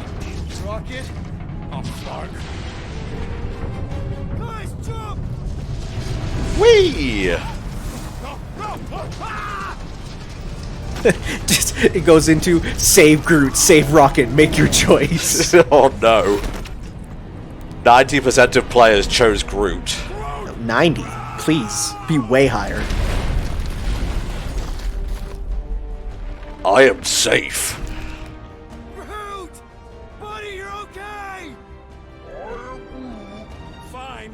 Rocket? Oh, fuck. Guys, jump! Whee! Just, it goes into save Groot, save Rocket, make your choice. Oh no. 90% of players chose Groot. 90. Please, be way higher. I am safe. Groot! Buddy, you're okay! Fine.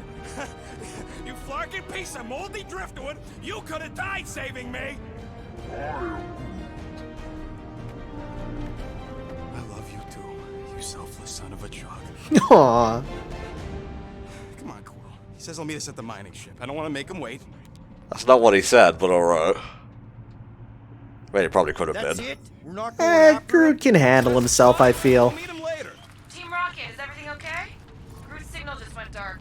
You flarkin' piece of moldy driftwood! You could have died saving me! I love you too, you selfless son of a jug. Aww. Come on, Quill. He says he'll meet us at the mining ship. I don't want to make him wait. That's not what he said, but alright. Wait, it probably could have That's been. it? We're not going after him? Groot can handle himself, I feel. We'll meet him later. Team Rocket, is everything okay? Groot's signal just went dark.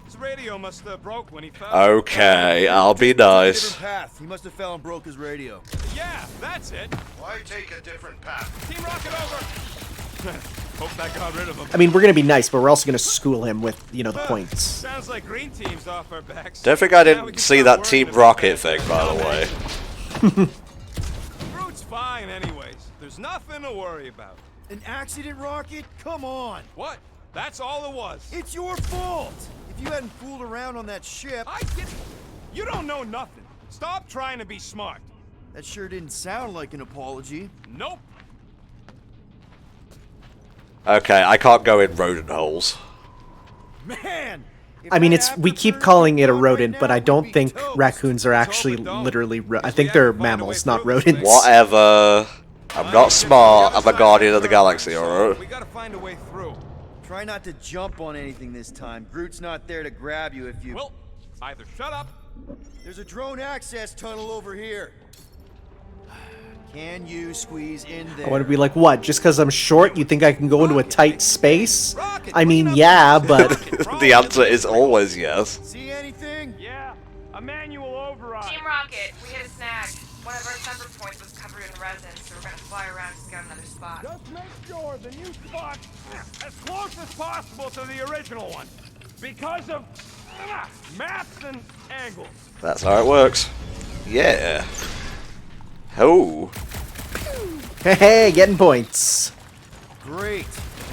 His radio must have broke when he fell. Okay, I'll be nice. Different path. He must have fell and broke his radio. Yeah, that's it. Why take a different path? Team Rocket over. Hope that got rid of him. I mean, we're gonna be nice, but we're also gonna school him with, you know, the points. Sounds like green team's off our backs. Don't think I Now we didn't can see start that Team worrying Rocket about thing, that. by the way. Groot's fine anyways. There's nothing to worry about. An accident, Rocket? Come on. What? That's all it was. It's your fault. If you hadn't fooled around on that ship, I get it. You don't know nothing. Stop trying to be smart. that sure didn't sound like an apology. Nope. Okay, I can't go in rodent holes. Man! I mean, we keep calling it a rodent, but I don't think raccoons are actually literally. I think they're mammals, not rodents. Whatever. I'm not smart. I'm a guardian of the galaxy, alright? We gotta find a way through. Try not to jump on anything this time. Groot's not there to grab you if you... Well, either shut up There's a drone access tunnel over here. Can you squeeze in there? I want to be like, what? Just because I'm short, you think I can go into a tight space? I mean, yeah, but... The answer is always yes. See anything? Yeah, a manual override. Team Rocket, we hit a snag. One of our sensor points was covered in resin, so we're gonna fly around to scout another spot. Just make sure the new spot as close as possible to the original one. Because of maps and angles. That's how it works. Yeah. Oh. Hey, getting points. Great.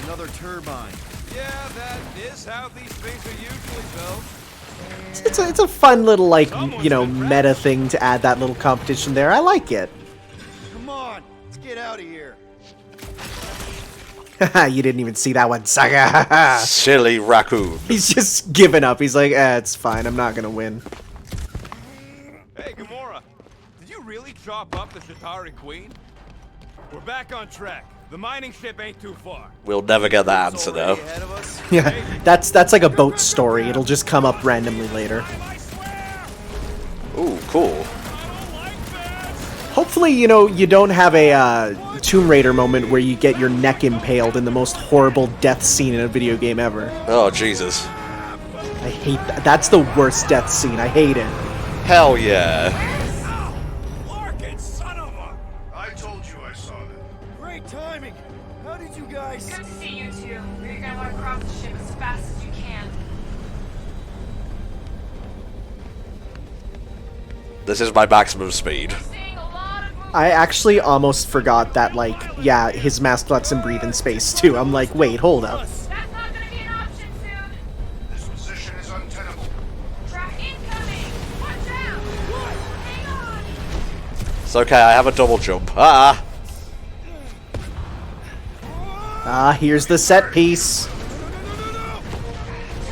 Another turbine. Yeah, that is how these things are usually built. It's a fun little, like, you know, meta thing to add that little competition there. I like it. Come on, let's get out of here. Haha, you didn't even see that one, sucker. Silly raccoon. He's just giving up. He's like, it's fine. I'm not gonna win. Hey, Gamora, did you really chop up the Shatari Queen? We're back on track. The mining ship ain't too far. We'll never get that answer, though. Ahead of us. Yeah, that's like a boat story. It'll just come up randomly later. Ooh, cool. Hopefully, you know, you don't have a Tomb Raider moment where you get your neck impaled in the most horrible death scene in a video game ever. Oh, Jesus. I hate that. That's the worst death scene. I hate it. Hell yeah. Larkin, son of a... I told you I saw that. Great timing. How did you guys? Good to see you two. You're gonna want to cross the ship as fast as you can. This is my maximum speed. Seeing a lot of movement. I actually almost forgot that, like, yeah, his mask lets him breathe in space, too. I'm like, wait, hold up. That's not gonna be an option soon. This position is untenable. Track incoming. Watch out. Hang on. It's okay, I have a double jump. Ah! Ah, here's the set piece. Too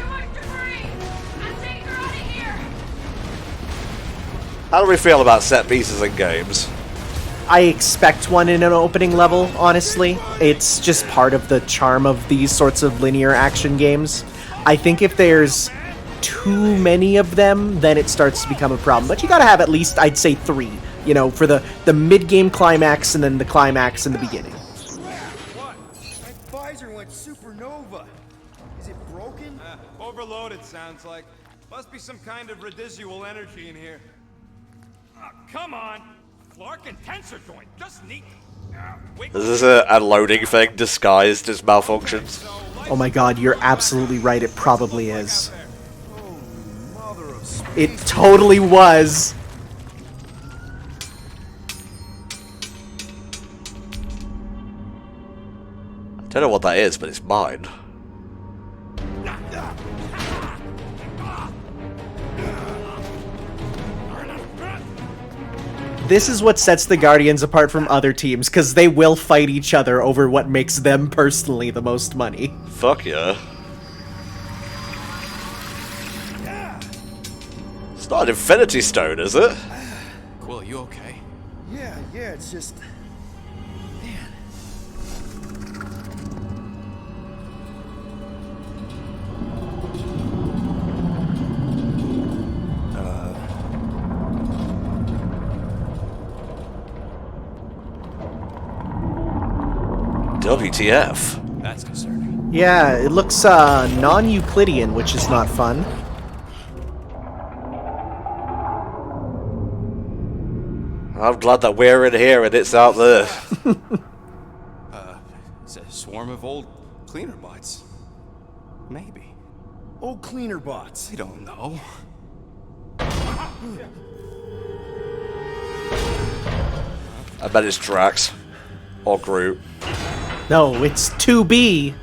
much debris. I'm taking her out of here. How do we feel about set pieces in games? I expect one in an opening level, honestly. It's just part of the charm of these sorts of linear action games. I think if there's too many of them, then it starts to become a problem. But you gotta have at least, I'd say, 3. You know, for the mid-game climax and then the climax in the beginning. What? My visor went supernova. Is it broken? Overloaded, sounds like. Must be some kind of residual energy in here. Oh, come on! Clark and tensor joint, just neat. Wait. Is this a loading thing disguised as malfunctions? Oh my god, you're absolutely right, it probably is. Mother of space. It totally was. I don't know what that is, but it's mine. This is what sets the Guardians apart from other teams, because they will fight each other over what makes them personally the most money. Fuck yeah. It's not an Infinity Stone, is it? Quill, you okay? Yeah, it's just... Man. WTF. That's concerning. Yeah, it looks non-Euclidean, which is not fun. I'm glad that we're in here and it's out there. It's a swarm of old cleaner bots. Maybe. Old cleaner bots. I don't know. I bet it's Drax. Or Groot. No, it's 2B.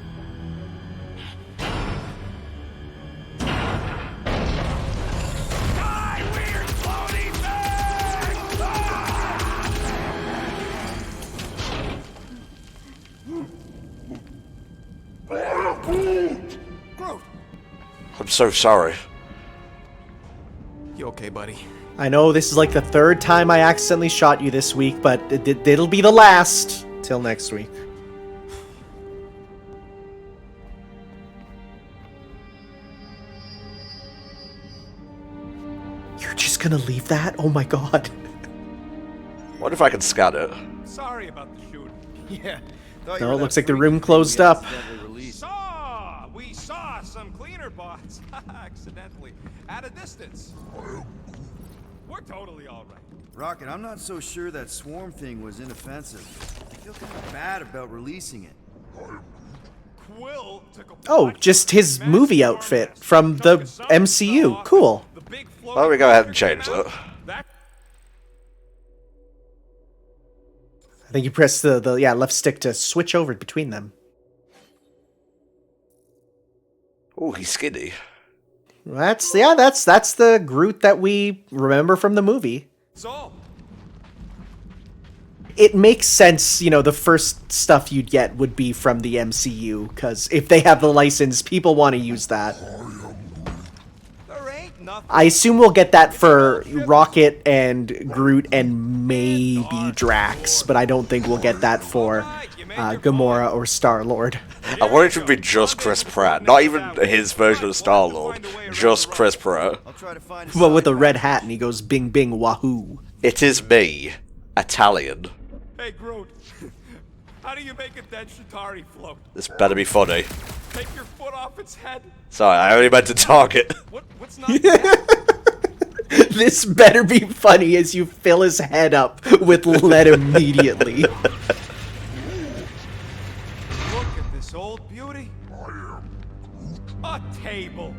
I'm so sorry. You okay, buddy? I know this is like the 3rd time I accidentally shot you this week, but it'll be the last. Till next week. You're just gonna leave that? Oh my god. What if I can scan it? Sorry about the shooting. Yeah. Thought you No, were it that looks like the freaky room thing closed we up. accidentally released. We saw some cleaner bots accidentally at a distance. We're totally all right. Rocket, I'm not so sure that swarm thing was inoffensive. I feel kind of bad about releasing it. Quill took a Oh, just his movie outfit from the MCU. Cool. Why don't we go ahead and change that? I think you press the left stick to switch over between them. Oh, he's skinny. That's the Groot that we remember from the movie. So, It makes sense, you know, the first stuff you'd get would be from the MCU, because if they have the license, people want to use that. there ain't nothing. I assume we'll get that for Rocket and Groot and maybe Drax, but I don't think we'll get that for Gamora or Star-Lord. I want it to be just Chris Pratt. Not even his version of Star-Lord. Just Chris Pratt. I'll try to find But with a red hat and he goes bing bing wahoo. It is me, Italian. Hey, Groot. How do you make a dead Shatari float? This better be funny. Take your foot off its head? Sorry, I only meant to target. What's not that? This better be funny as you fill his head up with lead immediately. Look at this old beauty. A table.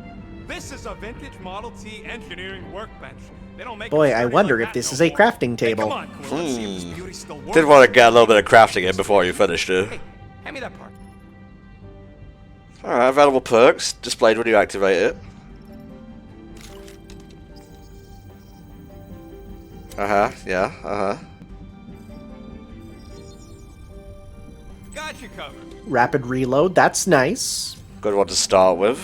This is a vintage Model T engineering workbench. They don't make Boy, them I sturdy wonder like if that this no is a more. crafting Hey, table. come on, Quill, let's see if this beauty still works. Did want to get a little bit of crafting in before you finished it. Hey, hand me that part. Alright, available perks, displayed when you activate it. Yeah, Got you covered. Rapid reload, that's nice. Good one to start with.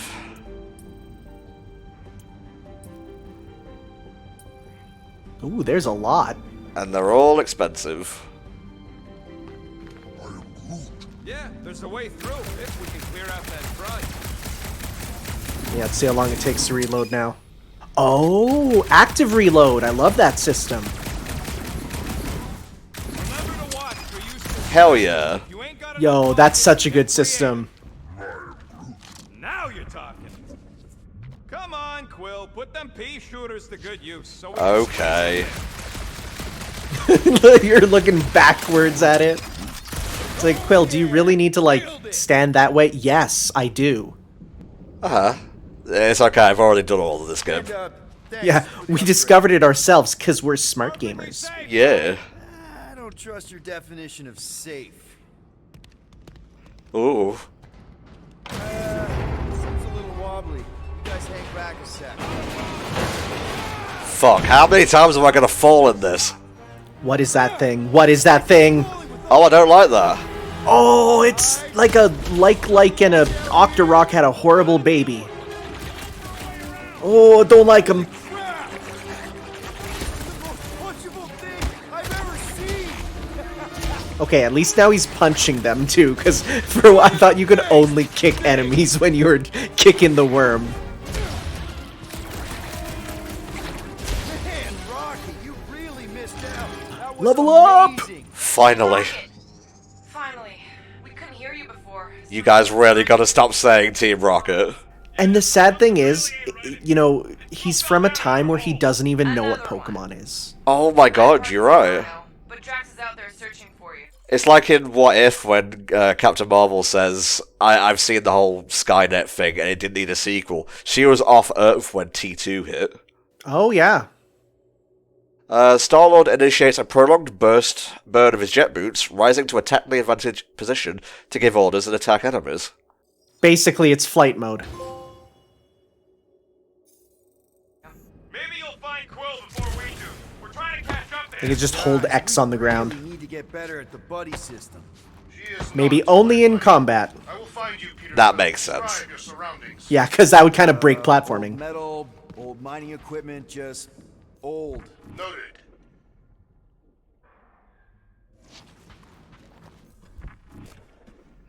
Ooh, there's a lot. And they're all expensive. Yeah, there's a way through if we can clear out that front. Yeah, let's see how long it takes to reload now. Oh, active reload. I love that system. Remember to watch for use of Hell yeah. you ain't got Yo, that's such a good system. Now you're talking. Come on, Quill, put them pea shooters to good use. So we Okay. You're looking backwards at it. It's like, Quill, do you really need to, like, stand that way? Yes, I do. It's okay, I've already done all of this game. Thanks Yeah, for the we upgrade. discovered it ourselves because we're smart gamers. Yeah. I don't trust your definition of safe. Ooh. Seems a little wobbly. You guys hang back a sec. Fuck, how many times am I gonna fall in this? What is that thing? What is that thing? Oh, I don't like that. Oh, it's like a like and a Octorok had a horrible baby. Oh, don't like him. Punchable thing I've ever seen. Okay, at least now he's punching them too, because for a while I thought you could only kick enemies when you were kicking the worm. Man, Rocky, you really missed out. That was Level up! amazing. Finally. Finally. We couldn't hear you before. You guys really gotta stop saying Team Rocket. And the sad thing is, you know, he's from a time where he doesn't even know what Pokemon is. Oh my god, you're right. But Drax is out there searching for you. It's like in What If when Captain Marvel says, I've seen the whole Skynet thing and it didn't need a sequel. She was off Earth when T2 hit. Oh, yeah. Star-Lord initiates a prolonged burn of his jet boots, rising to a technically advantaged position to give orders and attack enemies. Basically, it's flight mode. Maybe you'll find Quill before we do. We're trying to catch up You there. can just hold X on the We ground. need to get better at the buddy system. She is Maybe not only in my- combat. I will find you, Peter. That makes sense. Describe your surroundings. Yeah, because that would kind of break Old platforming. metal, old mining equipment, just old. Noted.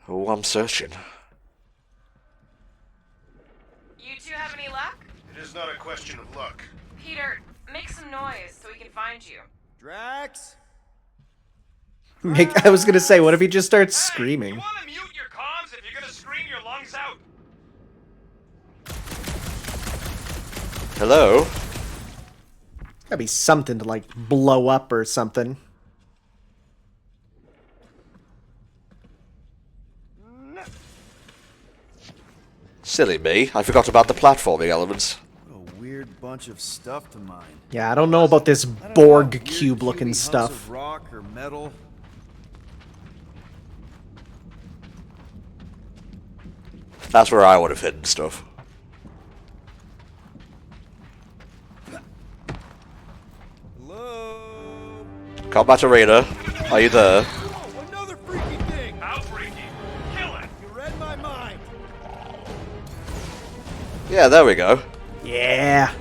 Oh, I'm searching. You two have any luck? It is not a question of luck. Peter, Make some noise so we can find you. Drax? I was gonna say, what if he just starts Hey, screaming? you wanna mute your comms if you're gonna scream your lungs out? Hello? Gotta be something to, like, blow up or something. Silly me. I forgot about the platforming elements. What a weird bunch of stuff to mine. Yeah, I don't know about this I don't know, Borg weird cube-looking cubey hunks stuff. of rock or metal. That's where I would have hidden stuff. Hello? Combat Arena, are you there? Oh, another freaky thing! How freaky? Kill it! You read my mind. Yeah, there we go. Yeah.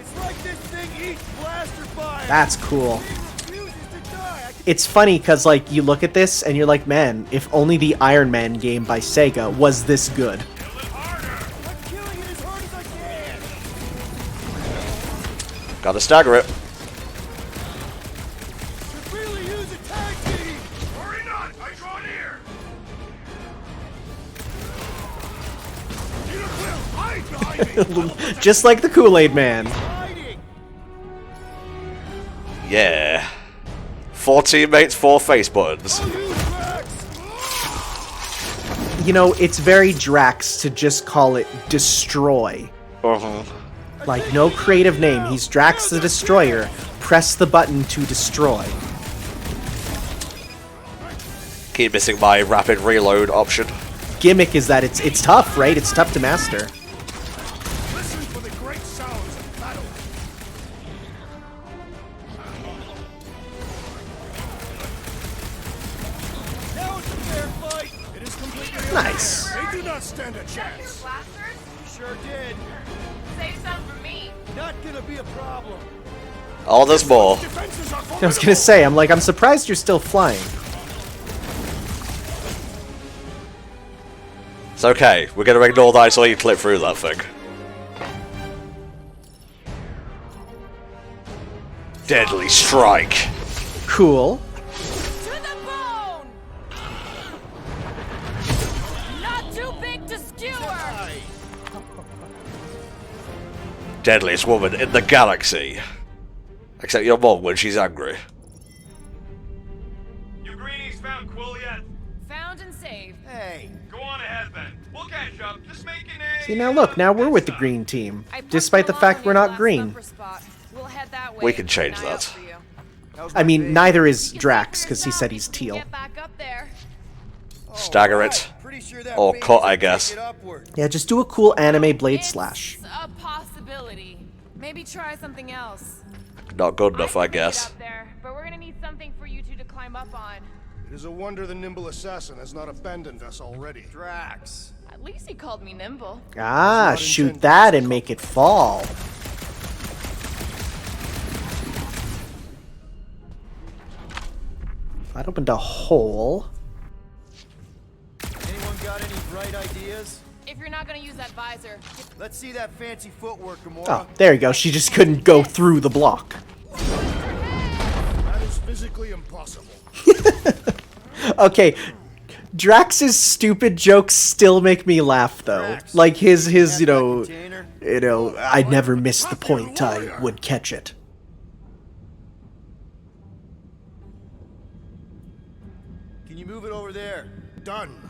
It's like this thing eats blaster fire. That's cool. It refuses to die. It's funny because, like, you look at this and you're like, man, if only the Iron Man game by Sega was this good. Kill it harder! I'm killing it as hard as I can. Gotta stagger it. Could really use a tag team. Worry not! I draw near! Peter Quill, hide behind me! Just like the Kool-Aid Man. Hiding. Yeah. 4 teammates, 4 face buttons. You know, it's very Drax to just call it Destroy. Uh-huh. Like, no creative name. He's Drax the Destroyer. Press the button to destroy. Keep missing my rapid reload option. Gimmick is that it's tough, right? It's tough to master. Listen for the great sounds of battle. Now it's a fair fight. It is completely Nice. They do not stand a chance. Blasters? Sure did. Save some for me. Not gonna be a problem. Oh, there's more. Defenses are I was gonna say, I'm surprised you're still flying. It's okay. We're gonna ignore that until you clip through that thing. Deadly strike. Cool. To the bone! Not too big to skewer! Deadliest woman in the galaxy. Except your mom when she's angry. You greenies found Quill yet? Found and saved. Hey, Go on ahead then. We'll catch up. Just making a... See, now look, now we're with the green team. I put Despite the Milano fact we're near the not last green. upper spot. We'll head that way. We can change Keep an eye out that. for you. how's I my mean, baby? neither is You can Drax, see for because he yourself said if he's you can teal. Get back up there. Stagger Alright, it. pretty sure that Or baby's cut, gonna I guess. take it upward. Yeah, just do a cool anime blade slash. It's a possibility. Maybe try something else. Not good enough, I can make it guess. up there, but we're gonna need something for you two to climb up on. It is a wonder the nimble assassin has not abandoned us already. Drax. At least he called me nimble. Ah, Not shoot intended that as a and make it fall. That opened a hole. Anyone got any bright ideas? If you're not gonna use that visor, Let's see that fancy footwork, Gamora. Oh, there you go. She just couldn't go through the block. That is physically impossible. Okay, Drax's stupid jokes still make me laugh though. Drax, Like his Get you that know, container. I'd never miss the point. I would catch it. Can you move it over there? Done.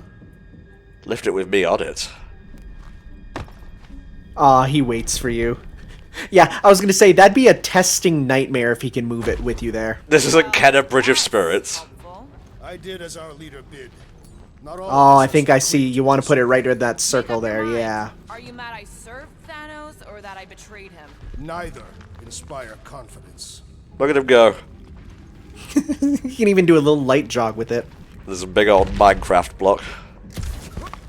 Lift it with me on it. Aw, he waits for you. Yeah, I was gonna say that'd be a testing nightmare if he can move it with you there. This isn't Kenna Bridge of Spirits. helpful. I did as our leader bid. Not all Oh, of us I have think I succumbed see. You want to put it right in that circle Make up there, your mind. yeah. Are you mad I served Thanos or that I betrayed him? Neither inspire confidence. Look at him go. You can even do a little light jog with it. There's a big old Minecraft block.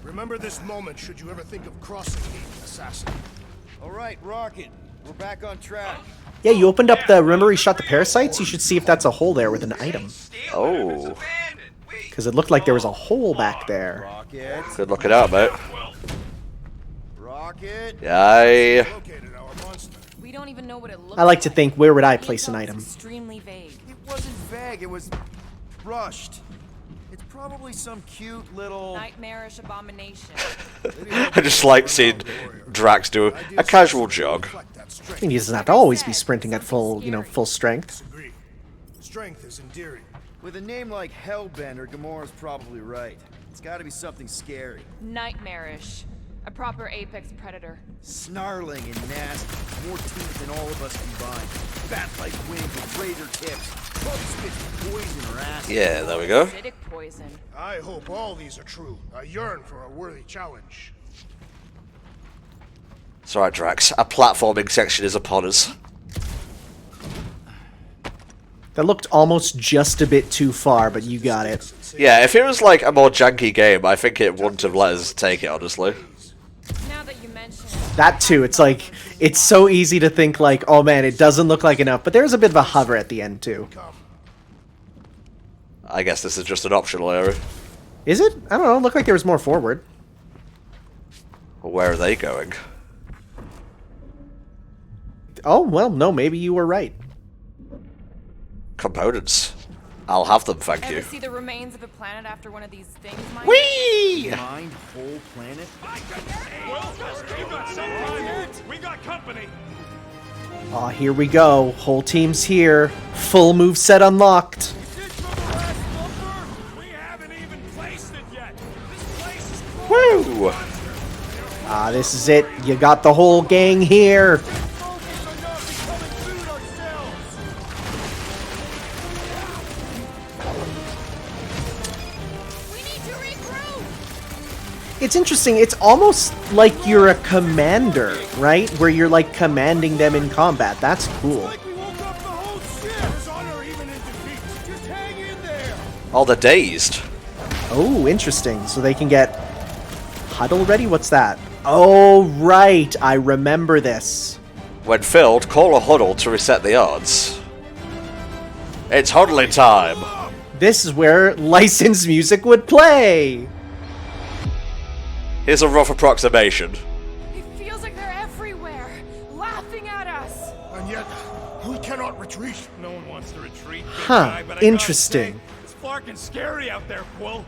Remember this moment should you ever think of crossing me, assassin. All right, Rocket. We're back on track. Yeah, you opened up the. Remember, he shot the parasites. You should see if that's a hole there with an item, Oh. because it looked like there was a hole back there. Rocket. Good looking out, mate. Rocket. Yay. Located our We don't even know what it looks I like to think, where would I The place an intel's item? Extremely vague. It wasn't vague, it was rushed. It's probably some cute little... Nightmarish abomination. I just like seeing Drax do a casual jog. I mean, he doesn't have to always be sprinting at full, full strength. Disagree. Strength is endearing. With a name like Hellbender, Gamora's probably right. It's gotta be something scary. Nightmarish. A proper apex predator. Snarling and nasty. More teeth than all of us combined. Bat-like wings with razor tips. Probably spits poison or acid. Yeah, there we go. Acidic poison. I hope all these are true. I yearn for a worthy challenge. It's alright, Drax. Our platforming section is upon us. That looked almost just a bit too far, but you got it. Yeah, if it was like a more janky game, I think it wouldn't have let us take it, honestly. Now that you mention it, That too, it's like, it's so easy to think like, oh man, it doesn't look like enough, but there's a bit of a hover at the end too. I guess this is just an optional area. Is it? I don't know, it looked like there was more forward. Well, where are they going? Oh, well, no, maybe you were right. Components. I'll have them, thank ever you. see the remains of a planet after one of these things, Mike? Whee! Mind whole planet? Well, you got some time. We got company. Aw, here we go. Whole team's here. Full move set unlocked. We haven't even placed it yet. This place is Woo! Ah, this is it. You got the whole gang here. We need to regroup! It's interesting. It's almost like you're a commander, right? Where you're like commanding them in combat. That's cool. We woke up the whole ship. There's honor even in defeat. Just hang in there. Oh, they're dazed. Oh, interesting. So they can get huddle ready? What's that? Oh, right. I remember this. When filled, call a huddle to reset the odds. It's huddling time. This is where licensed music would play. Here's a rough approximation. It feels like they're everywhere, laughing at us. And yet, we cannot retreat. No one wants to retreat, big Huh, guy, but I gotta interesting. say, it's fucking scary out there, Quill.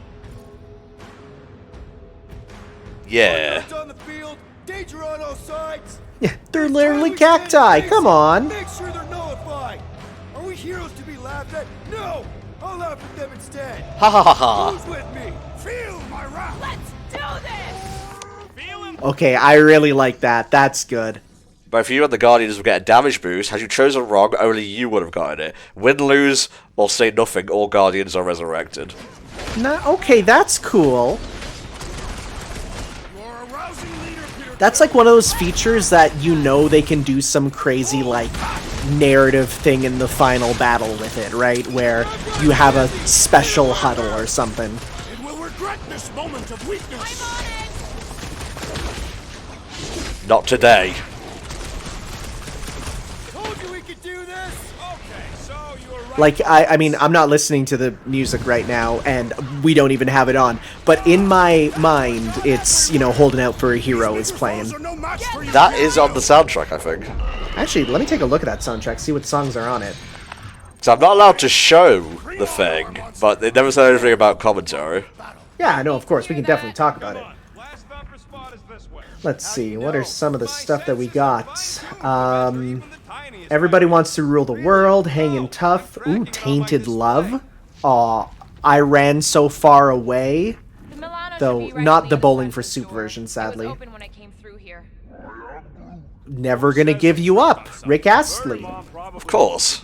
Yeah. On the field, danger on all sides. Yeah, they're literally cacti. Come on. Make sure they're nullified. Are we heroes to be laughed at? No! I'll laugh at them instead. Ha ha ha ha. Who's with me? Feel my wrath. Let's do this! Feel him? Okay, I really like that. That's good. But if you and the Guardians would get a damage boost, had you chosen wrong, only you would have gotten it. Win, lose, or say nothing, all Guardians are resurrected. Okay, that's cool. You are a rousing leader, Peter. That's like one of those features that you know they can do some crazy, like, narrative thing in the final battle with it, right? Where you have a special huddle or something. It will regret this moment of weakness. Not today. Told you we could do this. Okay, so you were right. Like, I mean, I'm not listening to the music right now, and we don't even have it on. But in my mind, it's, Holding Out for a Hero is playing. Are no match for you. That is on the soundtrack, I think. Actually, let me take a look at that soundtrack, see what songs are on it. So I'm not allowed to show the thing, but they never said anything about commentary. Yeah, no, of course, we can definitely talk about it. Last thumper spot is this way. Let's see, what are some of the stuff that we got? Everybody Wants to Rule the World, Hangin' Tough, ooh, Tainted Love. Aw, I Ran So Far Away. The Milano should Though, be right not on the other Bowling side for of the Soup door. version, sadly. It was open when I came through here. Never Gonna Give You Up, Rick Astley. Of course.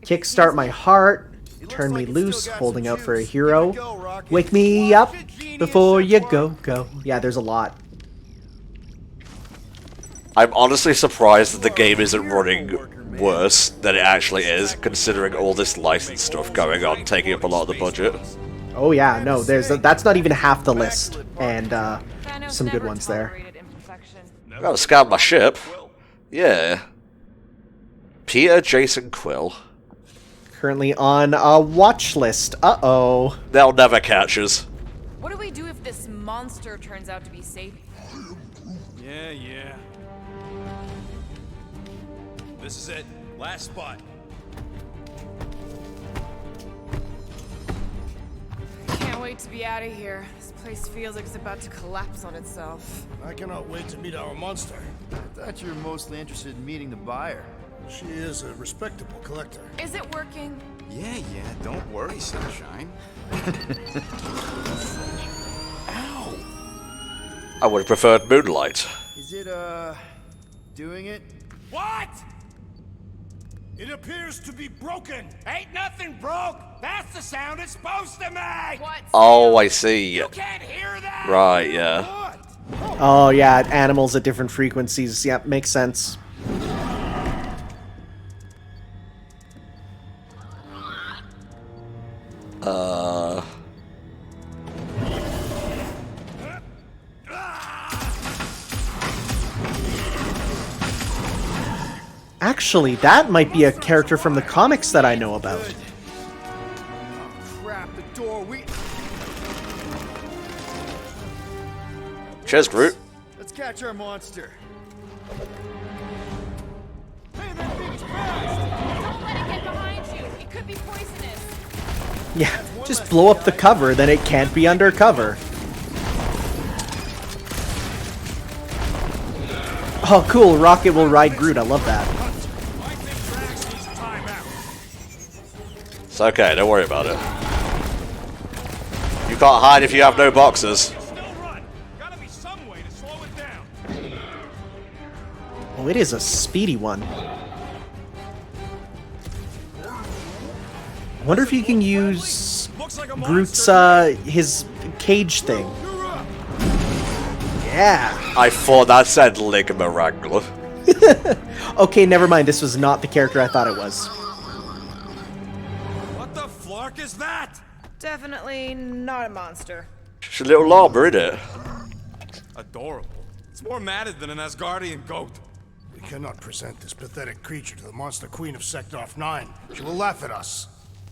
Kickstart My Heart, Turn Me Loose, Holding Out for a Hero. Wake Me Up Before You Go. Yeah, there's a lot. I'm honestly surprised that the game isn't running worse than it actually is, considering all this licensed stuff going on, taking up a lot of the budget. Oh yeah, no, that's not even half the list, and Thanos some good never ones there. tolerated imperfection. I gotta scan my ship. Yeah. Peter Jason Quill. Currently on a watch list. Uh-oh. They'll never catch us. What do we do if this monster turns out to be Sadie? Yeah. This is it. Last spot. Can't wait to be out of here. This place feels like it's about to collapse on itself. I cannot wait to meet our monster. I thought you were mostly interested in meeting the buyer. She is a respectable collector. Is it working? Yeah, don't worry, Sunshine. Ow! I would have preferred Moonlight. Is it, doing it? What? It appears to be broken. Ain't nothing broke. That's the sound it's supposed to make. What? Oh, I see. You can't hear that. Right, yeah. What? Oh yeah, animals at different frequencies. Yep, makes sense. Actually, that might be a character from the comics that I know about. Crap, the door, Cheers, Groot. Let's catch our monster. Don't let it get behind you. It could be poisonous. Yeah, just blow up the cover, then it can't be undercover. Oh, cool. Rocket will ride Groot. I love that. It's okay, don't worry about it. You can't hide if you have no boxes. Still run. Gotta be some way to slow it down. Oh, it is a speedy one. I wonder if you can use Groot's, his cage thing. Yeah. I thought that said Ligma Wrangler. Okay, never mind. This was not the character I thought it was. What the flark is that? Definitely not a monster. She's a little llama, isn't it? Adorable. It's more matted than an Asgardian goat. We cannot present this pathetic creature to the monster queen of Sector 9. She will laugh at us.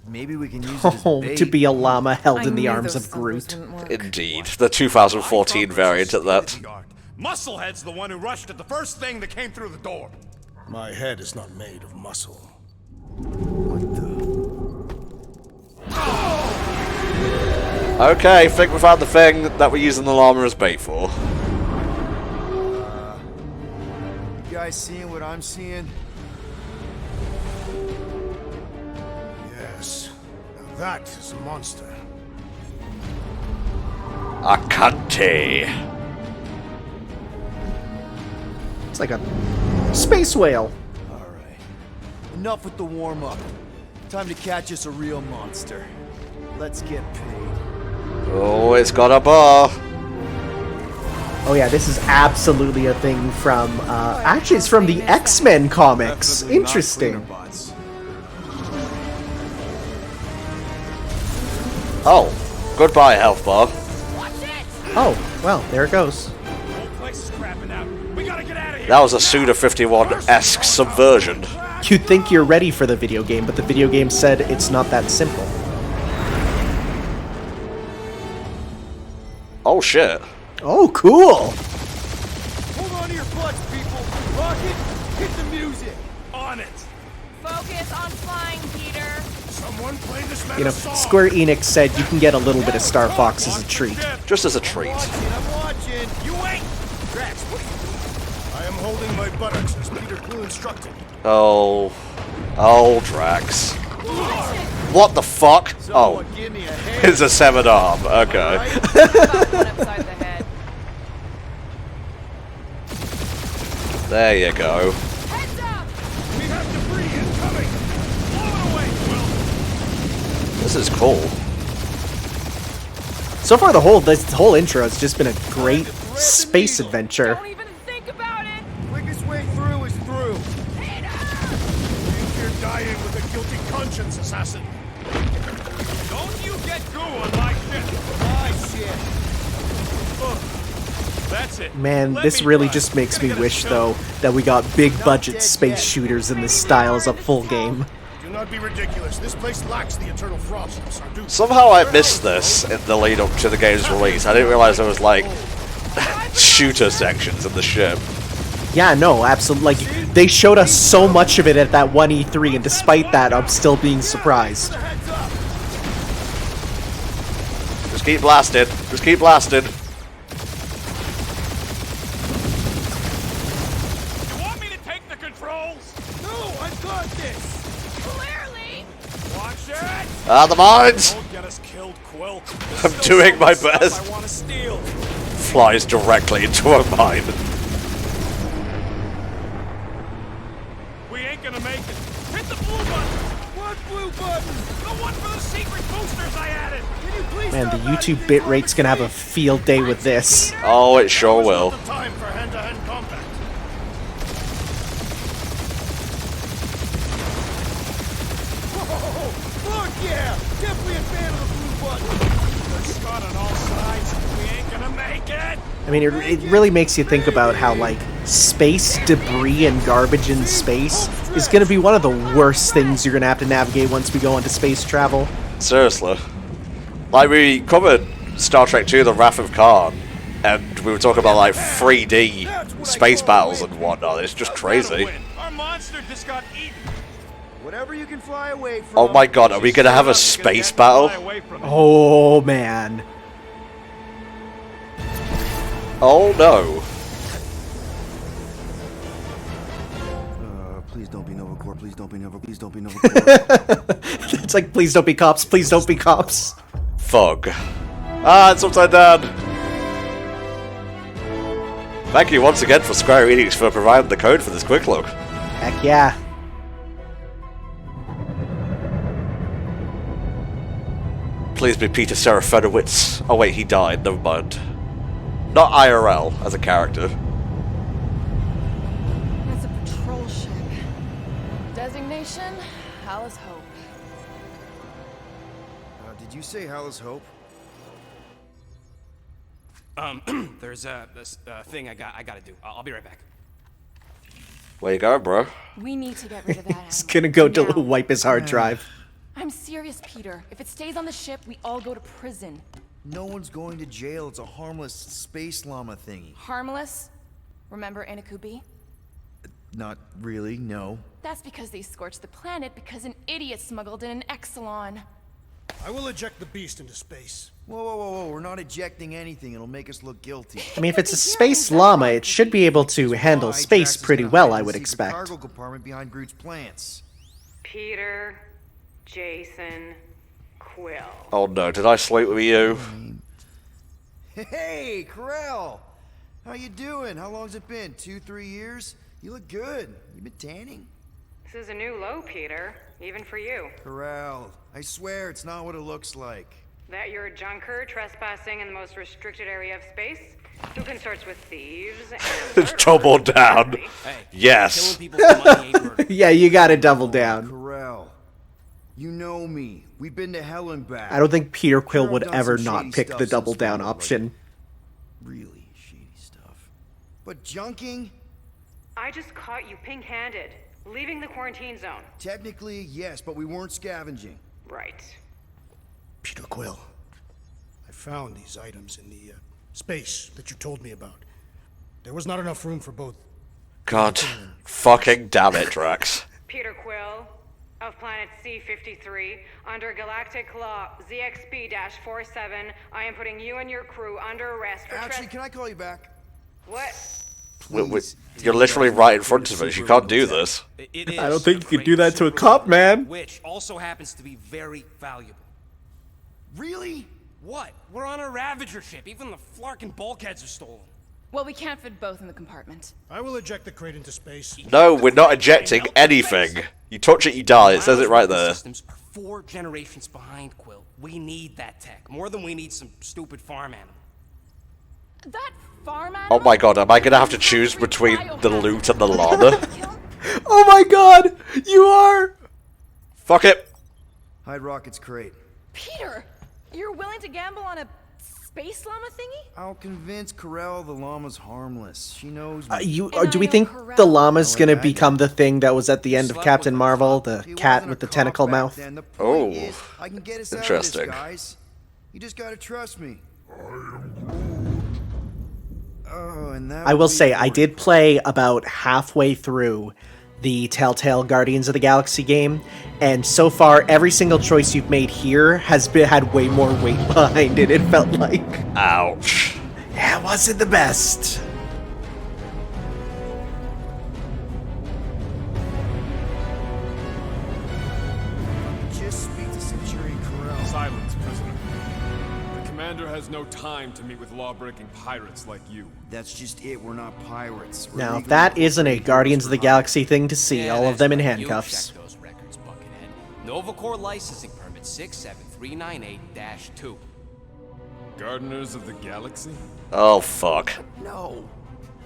Maybe we can use it as Oh, bait. to be a llama held I in the knew arms those of thumpers Groot. wouldn't work. Indeed. The 2014 variant at that. Musclehead's the one who rushed at the first thing that came through the door. My head is not made of muscle. Okay, think we found the thing that we're using the llama as bait for. You guys seeing what I'm seeing? Yes. Now that is a monster. Akante. It's like a space whale. Alright. Enough with the warm-up. Time to catch us a real monster. Let's get paid. Oh, it's got a bar. Oh yeah, this is absolutely a thing from, actually it's from the X-Men comics. Definitely not Interesting. cleaner bots. Oh, goodbye, health bar. Oh, well, there it goes. Whole place is crapping out. We gotta get out of here. That was a Suda51-esque subversion. You'd think you're ready for the video game, but the video game said it's not that simple. Oh shit. Oh, cool! Hold on to your butts, people! Rocket, hit the music! On it. Focus on flying, Peter. Someone play this man You know, a song. Square-Enix said you can get a little bit of Star Fox as a treat. Just as a treat. I'm watching! You wait. Drax, what? I am holding my buttocks as Peter Quill instructed. Oh. Oh, Drax. What the fuck? Oh. Someone give me a hand. It's a severed arm. Okay. One upside the head. There you go. Heads up! We have debris incoming. Blow it away, Quill. This is cool. So far, this whole intro has just been a great space adventure. Don't even think about it! Quickest way through is through. You fear dying with a guilty conscience, assassin. Don't you get goo on my ship. My shit. That's it. Man, Let this me really run. just makes Gotta me get a wish, shot. though, that we got big budget space shooters in this style as a full game. Do not be ridiculous. This place lacks the eternal frost of Sardu. Somehow I missed this in the lead up to the game's release. I didn't realize there was like shooter sections in the ship. Yeah, no, absolutely. Like, they showed us so much of it at that one E3, and despite that, I'm still being surprised. Just keep blasting. Just keep blasting. You want me to take the controls? No, I've got this! Clearly! Watch it! Ah, the mines! Don't get us killed, Quill. I'm doing my best. I want to steal. Flies directly into a mine. We ain't gonna make it. Hit the blue button. What blue button? The one for the secret boosters I added. Can you please? Man, the YouTube bitrate's gonna have a field day with this. Oh, it sure will. The time for hand-to-hand combat. Fuck yeah! Definitely a fan of the blue button! There's Scott on all sides. We ain't gonna make it. I mean, it really makes you think about how, like, space debris and garbage in space is gonna be one of the worst things you're gonna have to navigate once we go into space travel. Seriously. Like, we covered Star Trek II, The Wrath of Khan, and we were talking about, like, 3D space battles and whatnot. It's just crazy. Our monster just got eaten. Whatever you can fly away from. Oh my god, are we gonna have a space battle? Oh, man. Oh no. Please don't be Nova Corps. Please don't be Nova. Please don't be Nova Corps. It's like, please don't be cops, please don't be cops. Fug. Ah, it's upside down. Thank you once again for Square-Enix for providing the code for this quick look. Heck yeah. Please be Peter Serafinowicz. Oh wait, he died, never mind. Not IRL, as a character. It's a patrol ship. Designation, Alice Hope. Did you say Hal is Hope? There's this thing I gotta do. I'll be right back. Where you going, bro? We need to get rid of that He's animal. gonna go Now. wipe his hard drive. I'm serious, Peter. If it stays on the ship, we all go to prison. No one's going to jail. It's a harmless space llama thingy. Harmless? Remember Inakubi? Not really, no. That's because they scorched the planet because an idiot smuggled in an Exelon. I will eject the beast into space. Whoa, whoa, whoa, whoa. We're not ejecting anything. It'll make us look guilty. I mean, if it's a space llama, it should be able to handle space pretty well, I would expect. Cargo compartment behind Groot's plants. Peter, Jason, Quill. Oh no, did I sleep with you? Hey, Corell! How you doing? How long's it been? 2-3 years? You look good. You been tanning? This is a new low, Peter. Even for you. Corell, I swear it's not what it looks like. That you're a junker trespassing in the most restricted area of space? Who consorts with thieves and Double down. Hey, Yes. killing people for money ain't murder. Yeah, you gotta double down. Corell, you know me. We've been to hell and back. I don't think Peter Quill Sure, would I've done ever some not shady pick stuff the since double down Smallville, like option. really shady stuff. But junking? I just caught you pink-handed, leaving the quarantine zone. Technically, yes, but we weren't scavenging. Right. Peter Quill, I found these items in the space that you told me about. There was not enough room for both. God. Fucking damn it, Drax. Peter Quill, of planet C-53, under Galactic Law ZXB-47, I am putting you and your crew under arrest for Actually, can I call you back? What? Please. You're literally right in front of us. You can't do this. It I don't is think you could great do that to a super cop, weapon, man. Which also happens to be very valuable. Really? What? We're on a Ravager ship. Even the flarkin' bulkheads are stolen. Well, we can't fit both in the compartment. I will eject the crate into space. No, we're not ejecting anything. You touch it, you die. It says it right there. Systems are 4 generations behind, Quill. We need that tech more than we need some stupid farm animal. That farm Oh animal? my god, am I gonna have to choose between the loot and the llama? Oh my god! You are! Fuck it. Hide Rocket's crate. Peter, you're willing to gamble on a space llama thingy? I'll convince Corell the llama's harmless. She knows me. Do we think the llama's gonna become the thing that was at the end of Captain Marvel, the He cat wasn't with a the cop tentacle back mouth? then. The point Oh, is, I can get us out of interesting. this, guys. You just gotta trust me. Oh, and and that I will would be say, I important. did play about halfway through the Telltale Guardians of the Galaxy game, and so far, every single choice you've made here had way more weight behind it, it felt like. Ouch. Yeah, it wasn't the best. Just speak to Centurion Corral. Silence, prisoner. The commander has no time to meet with law-breaking pirates like you. That's just it. We're not pirates. We're Now, if legally that isn't a incorporated Guardians of the for Galaxy thing to see, Yeah, all of that's them in right. handcuffs. You check those records, Buckethead. Novacore licensing permit 67398-2. Gardeners of the Galaxy? Oh, fuck. No.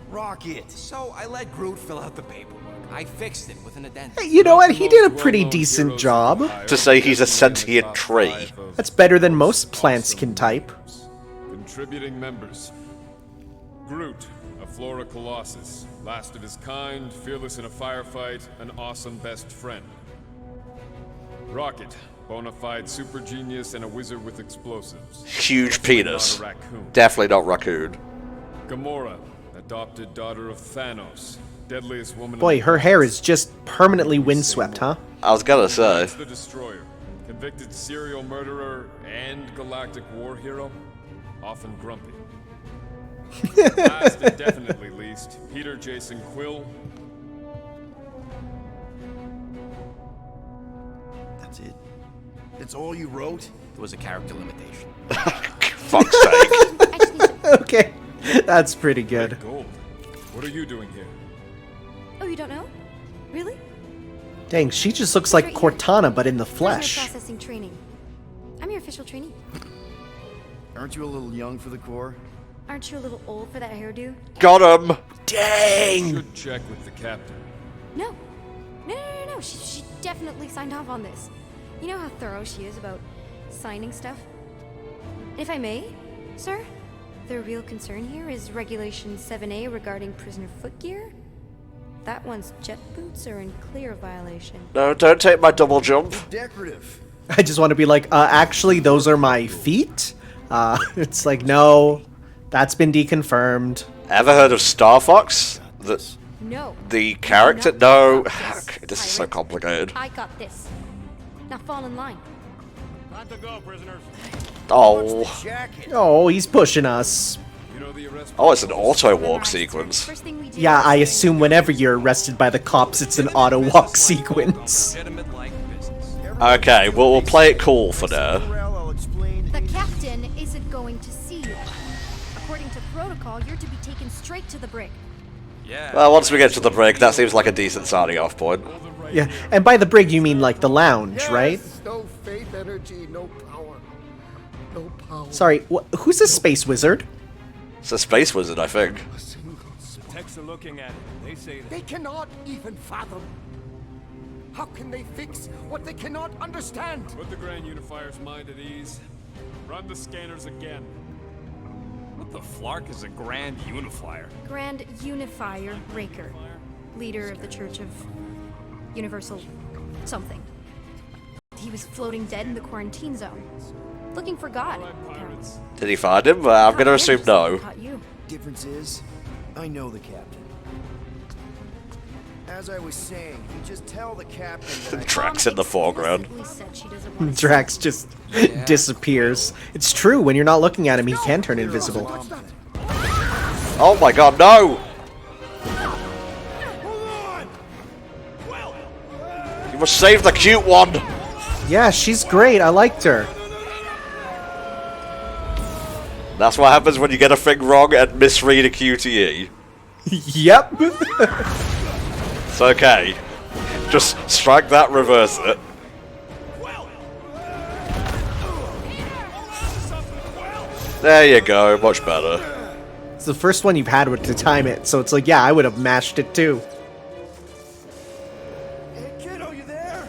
Rocket. So I let Groot fill out the paperwork. I fixed it with an addendum. Hey, you know what? He did a pretty decent job. To say he's a sentient tree. That's better than most plants can type. Contributing members. Groot, a Flora Colossus, last of his kind, fearless in a firefight, an awesome best friend. Rocket, bona fide super genius and a wizard with explosives. Huge penis. Not a raccoon. Definitely not raccoon. Gamora, adopted daughter of Thanos, deadliest woman. Boy, her hair is just permanently windswept, huh? I was gonna say. That's the Destroyer, convicted serial murderer and galactic war hero, often grumpy. Last and definitely least, Peter Jason Quill. That's it. That's all you wrote? It was a character limitation. Fuck's sake. Okay, that's pretty good. Gold. What are you doing here? Oh, you don't know? Really? Dang, she just looks like Cortana, but in the Prisoner flesh. processing training. I'm your official trainee. Aren't you a little young for the Corps? Aren't you a little old for that hairdo? Got him. Dang! Should check with the captain. No. No. She definitely signed off on this. You know how thorough she is about signing stuff? If I may, sir, the real concern here is Regulation 7A regarding prisoner footgear. That one's jet boots are in clear violation. No, don't take my double jump. Decorative. I just want to be like, actually, those are my feet? It's like, no, that's been deconfirmed. Ever heard of Star Fox? No. The character? You do No. not got Okay, this is so pirate. complicated. I got this. Now fall in line. Time to go, prisoners. Oh. Jacket. Oh, he's pushing us. You know the arrest. Oh, it's an auto walk sequence. First thing we do Yeah, is I bring- assume whenever you're arrested by the cops, it's an auto walk sequence. Legitimate like business. Okay, well, we'll play it cool for now. Corral, I'll explain. The captain isn't going to see you. According to protocol, you're to be taken straight to the brig. Yeah. Well, once we get to the break, that seems like a decent starting off point. Yeah, and by the brig, you mean like the lounge, right? No faith, energy, no power. No power. Sorry, who's this space wizard? It's a space wizard, I think. A single soul. Techs are looking at it. They say that. They cannot even fathom. How can they fix what they cannot understand? Put the Grand Unifier's mind at ease. Run the scanners again. What the flark is a Grand Unifier? Grand Unifier Raker, leader of the Church of Universal something. He was floating dead in the quarantine zone, looking for God. apparently. Did he find him? I'm Caught gonna him assume just like no. he caught you. Difference is, I know the captain. As I was saying, you just tell the captain that I Drax in the foreground. Explicitly said she doesn't want to Drax just disappears. It's true, when you're not looking at him, he can turn invisible. Oh my god, no! You must save the cute one! Yeah, she's great. I liked her. That's what happens when you get a thing wrong and misread a QTE. Yep. It's okay. Just strike that, reverse it. There you go, much better. It's the first one you've had to time it, so it's like, yeah, I would have mashed it too. Hey, kiddo, you there?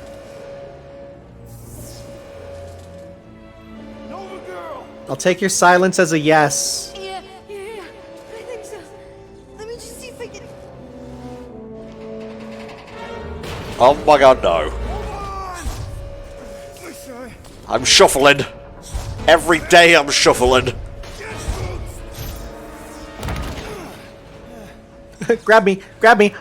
Nova girl! I'll take your silence as a yes. Yeah, I think so. Let me just see if I can. Oh my god, no. I'm sorry. I'm shuffling. Every day I'm shuffling. Grab me,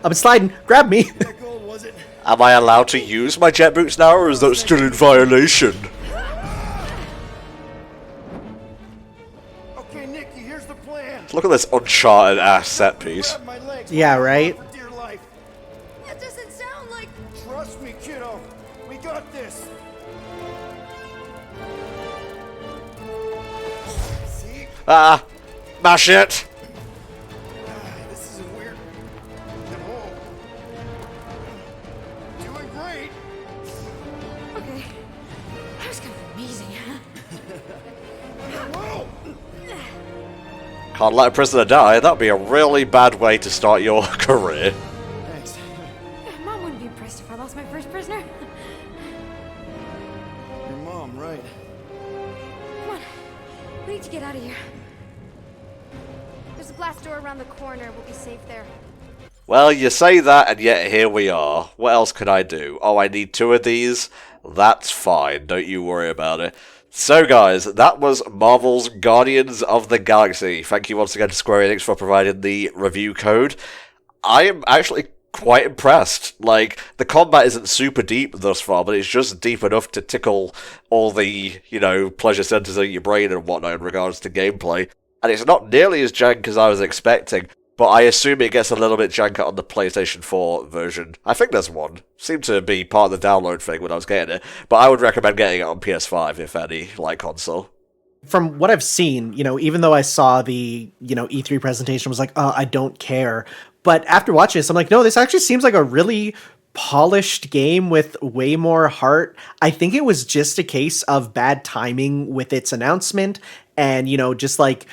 I'm sliding, grab me. That gold, was it? Am I allowed to use my jet boots now, or is that still in violation? Okay, Nikki, here's the plan. Look at this Uncharted-ass set piece. Grab my legs. Yeah, right? For dear life. That doesn't sound like... Trust me, kiddo. We got this. See? Ah! Mash it! This isn't weird at all. Doing great. Okay. That was kind of amazing, huh? Whoa! Can't let a prisoner die, that'd be a really bad way to start your career. Thanks. Mom wouldn't be impressed if I lost my first prisoner. Your mom, right? Come on. We need to get out of here. There's a glass door around the corner. We'll be safe there. Well, you say that, and yet here we are. What else can I do? Oh, I need 2 of these? That's fine, don't you worry about it. So guys, that was Marvel's Guardians of the Galaxy. Thank you once again to Square-Enix for providing the review code. I am actually quite impressed. Like, the combat isn't super deep thus far, but it's just deep enough to tickle all the, you know, pleasure centers of your brain and whatnot in regards to gameplay. And it's not nearly as jank as I was expecting, but I assume it gets a little bit janker on the PlayStation 4 version. I think there's one. Seemed to be part of the download thing when I was getting it, but I would recommend getting it on PS5, if any, like console. From what I've seen, you know, even though I saw the, you know, E3 presentation, was like, oh, I don't care. But after watching this, I'm like, no, this actually seems like a really polished game with way more heart. I think it was just a case of bad timing with its announcement and, you know, just like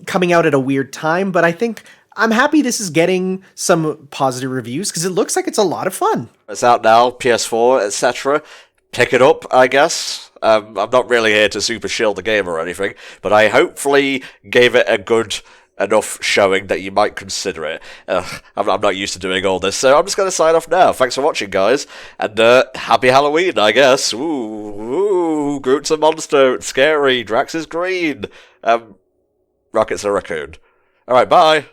coming out at a weird time. But I think I'm happy this is getting some positive reviews because it looks like it's a lot of fun. It's out now, PS4, etc. Pick it up, I guess. I'm not really here to super shield the game or anything, but I hopefully gave it a good enough showing that you might consider it. I'm not used to doing all this, so I'm just going to sign off now. Thanks for watching, guys, and happy Halloween, I guess. Ooh, Groot's a monster, it's scary, Drax is green, Rocket's a raccoon. Alright, bye!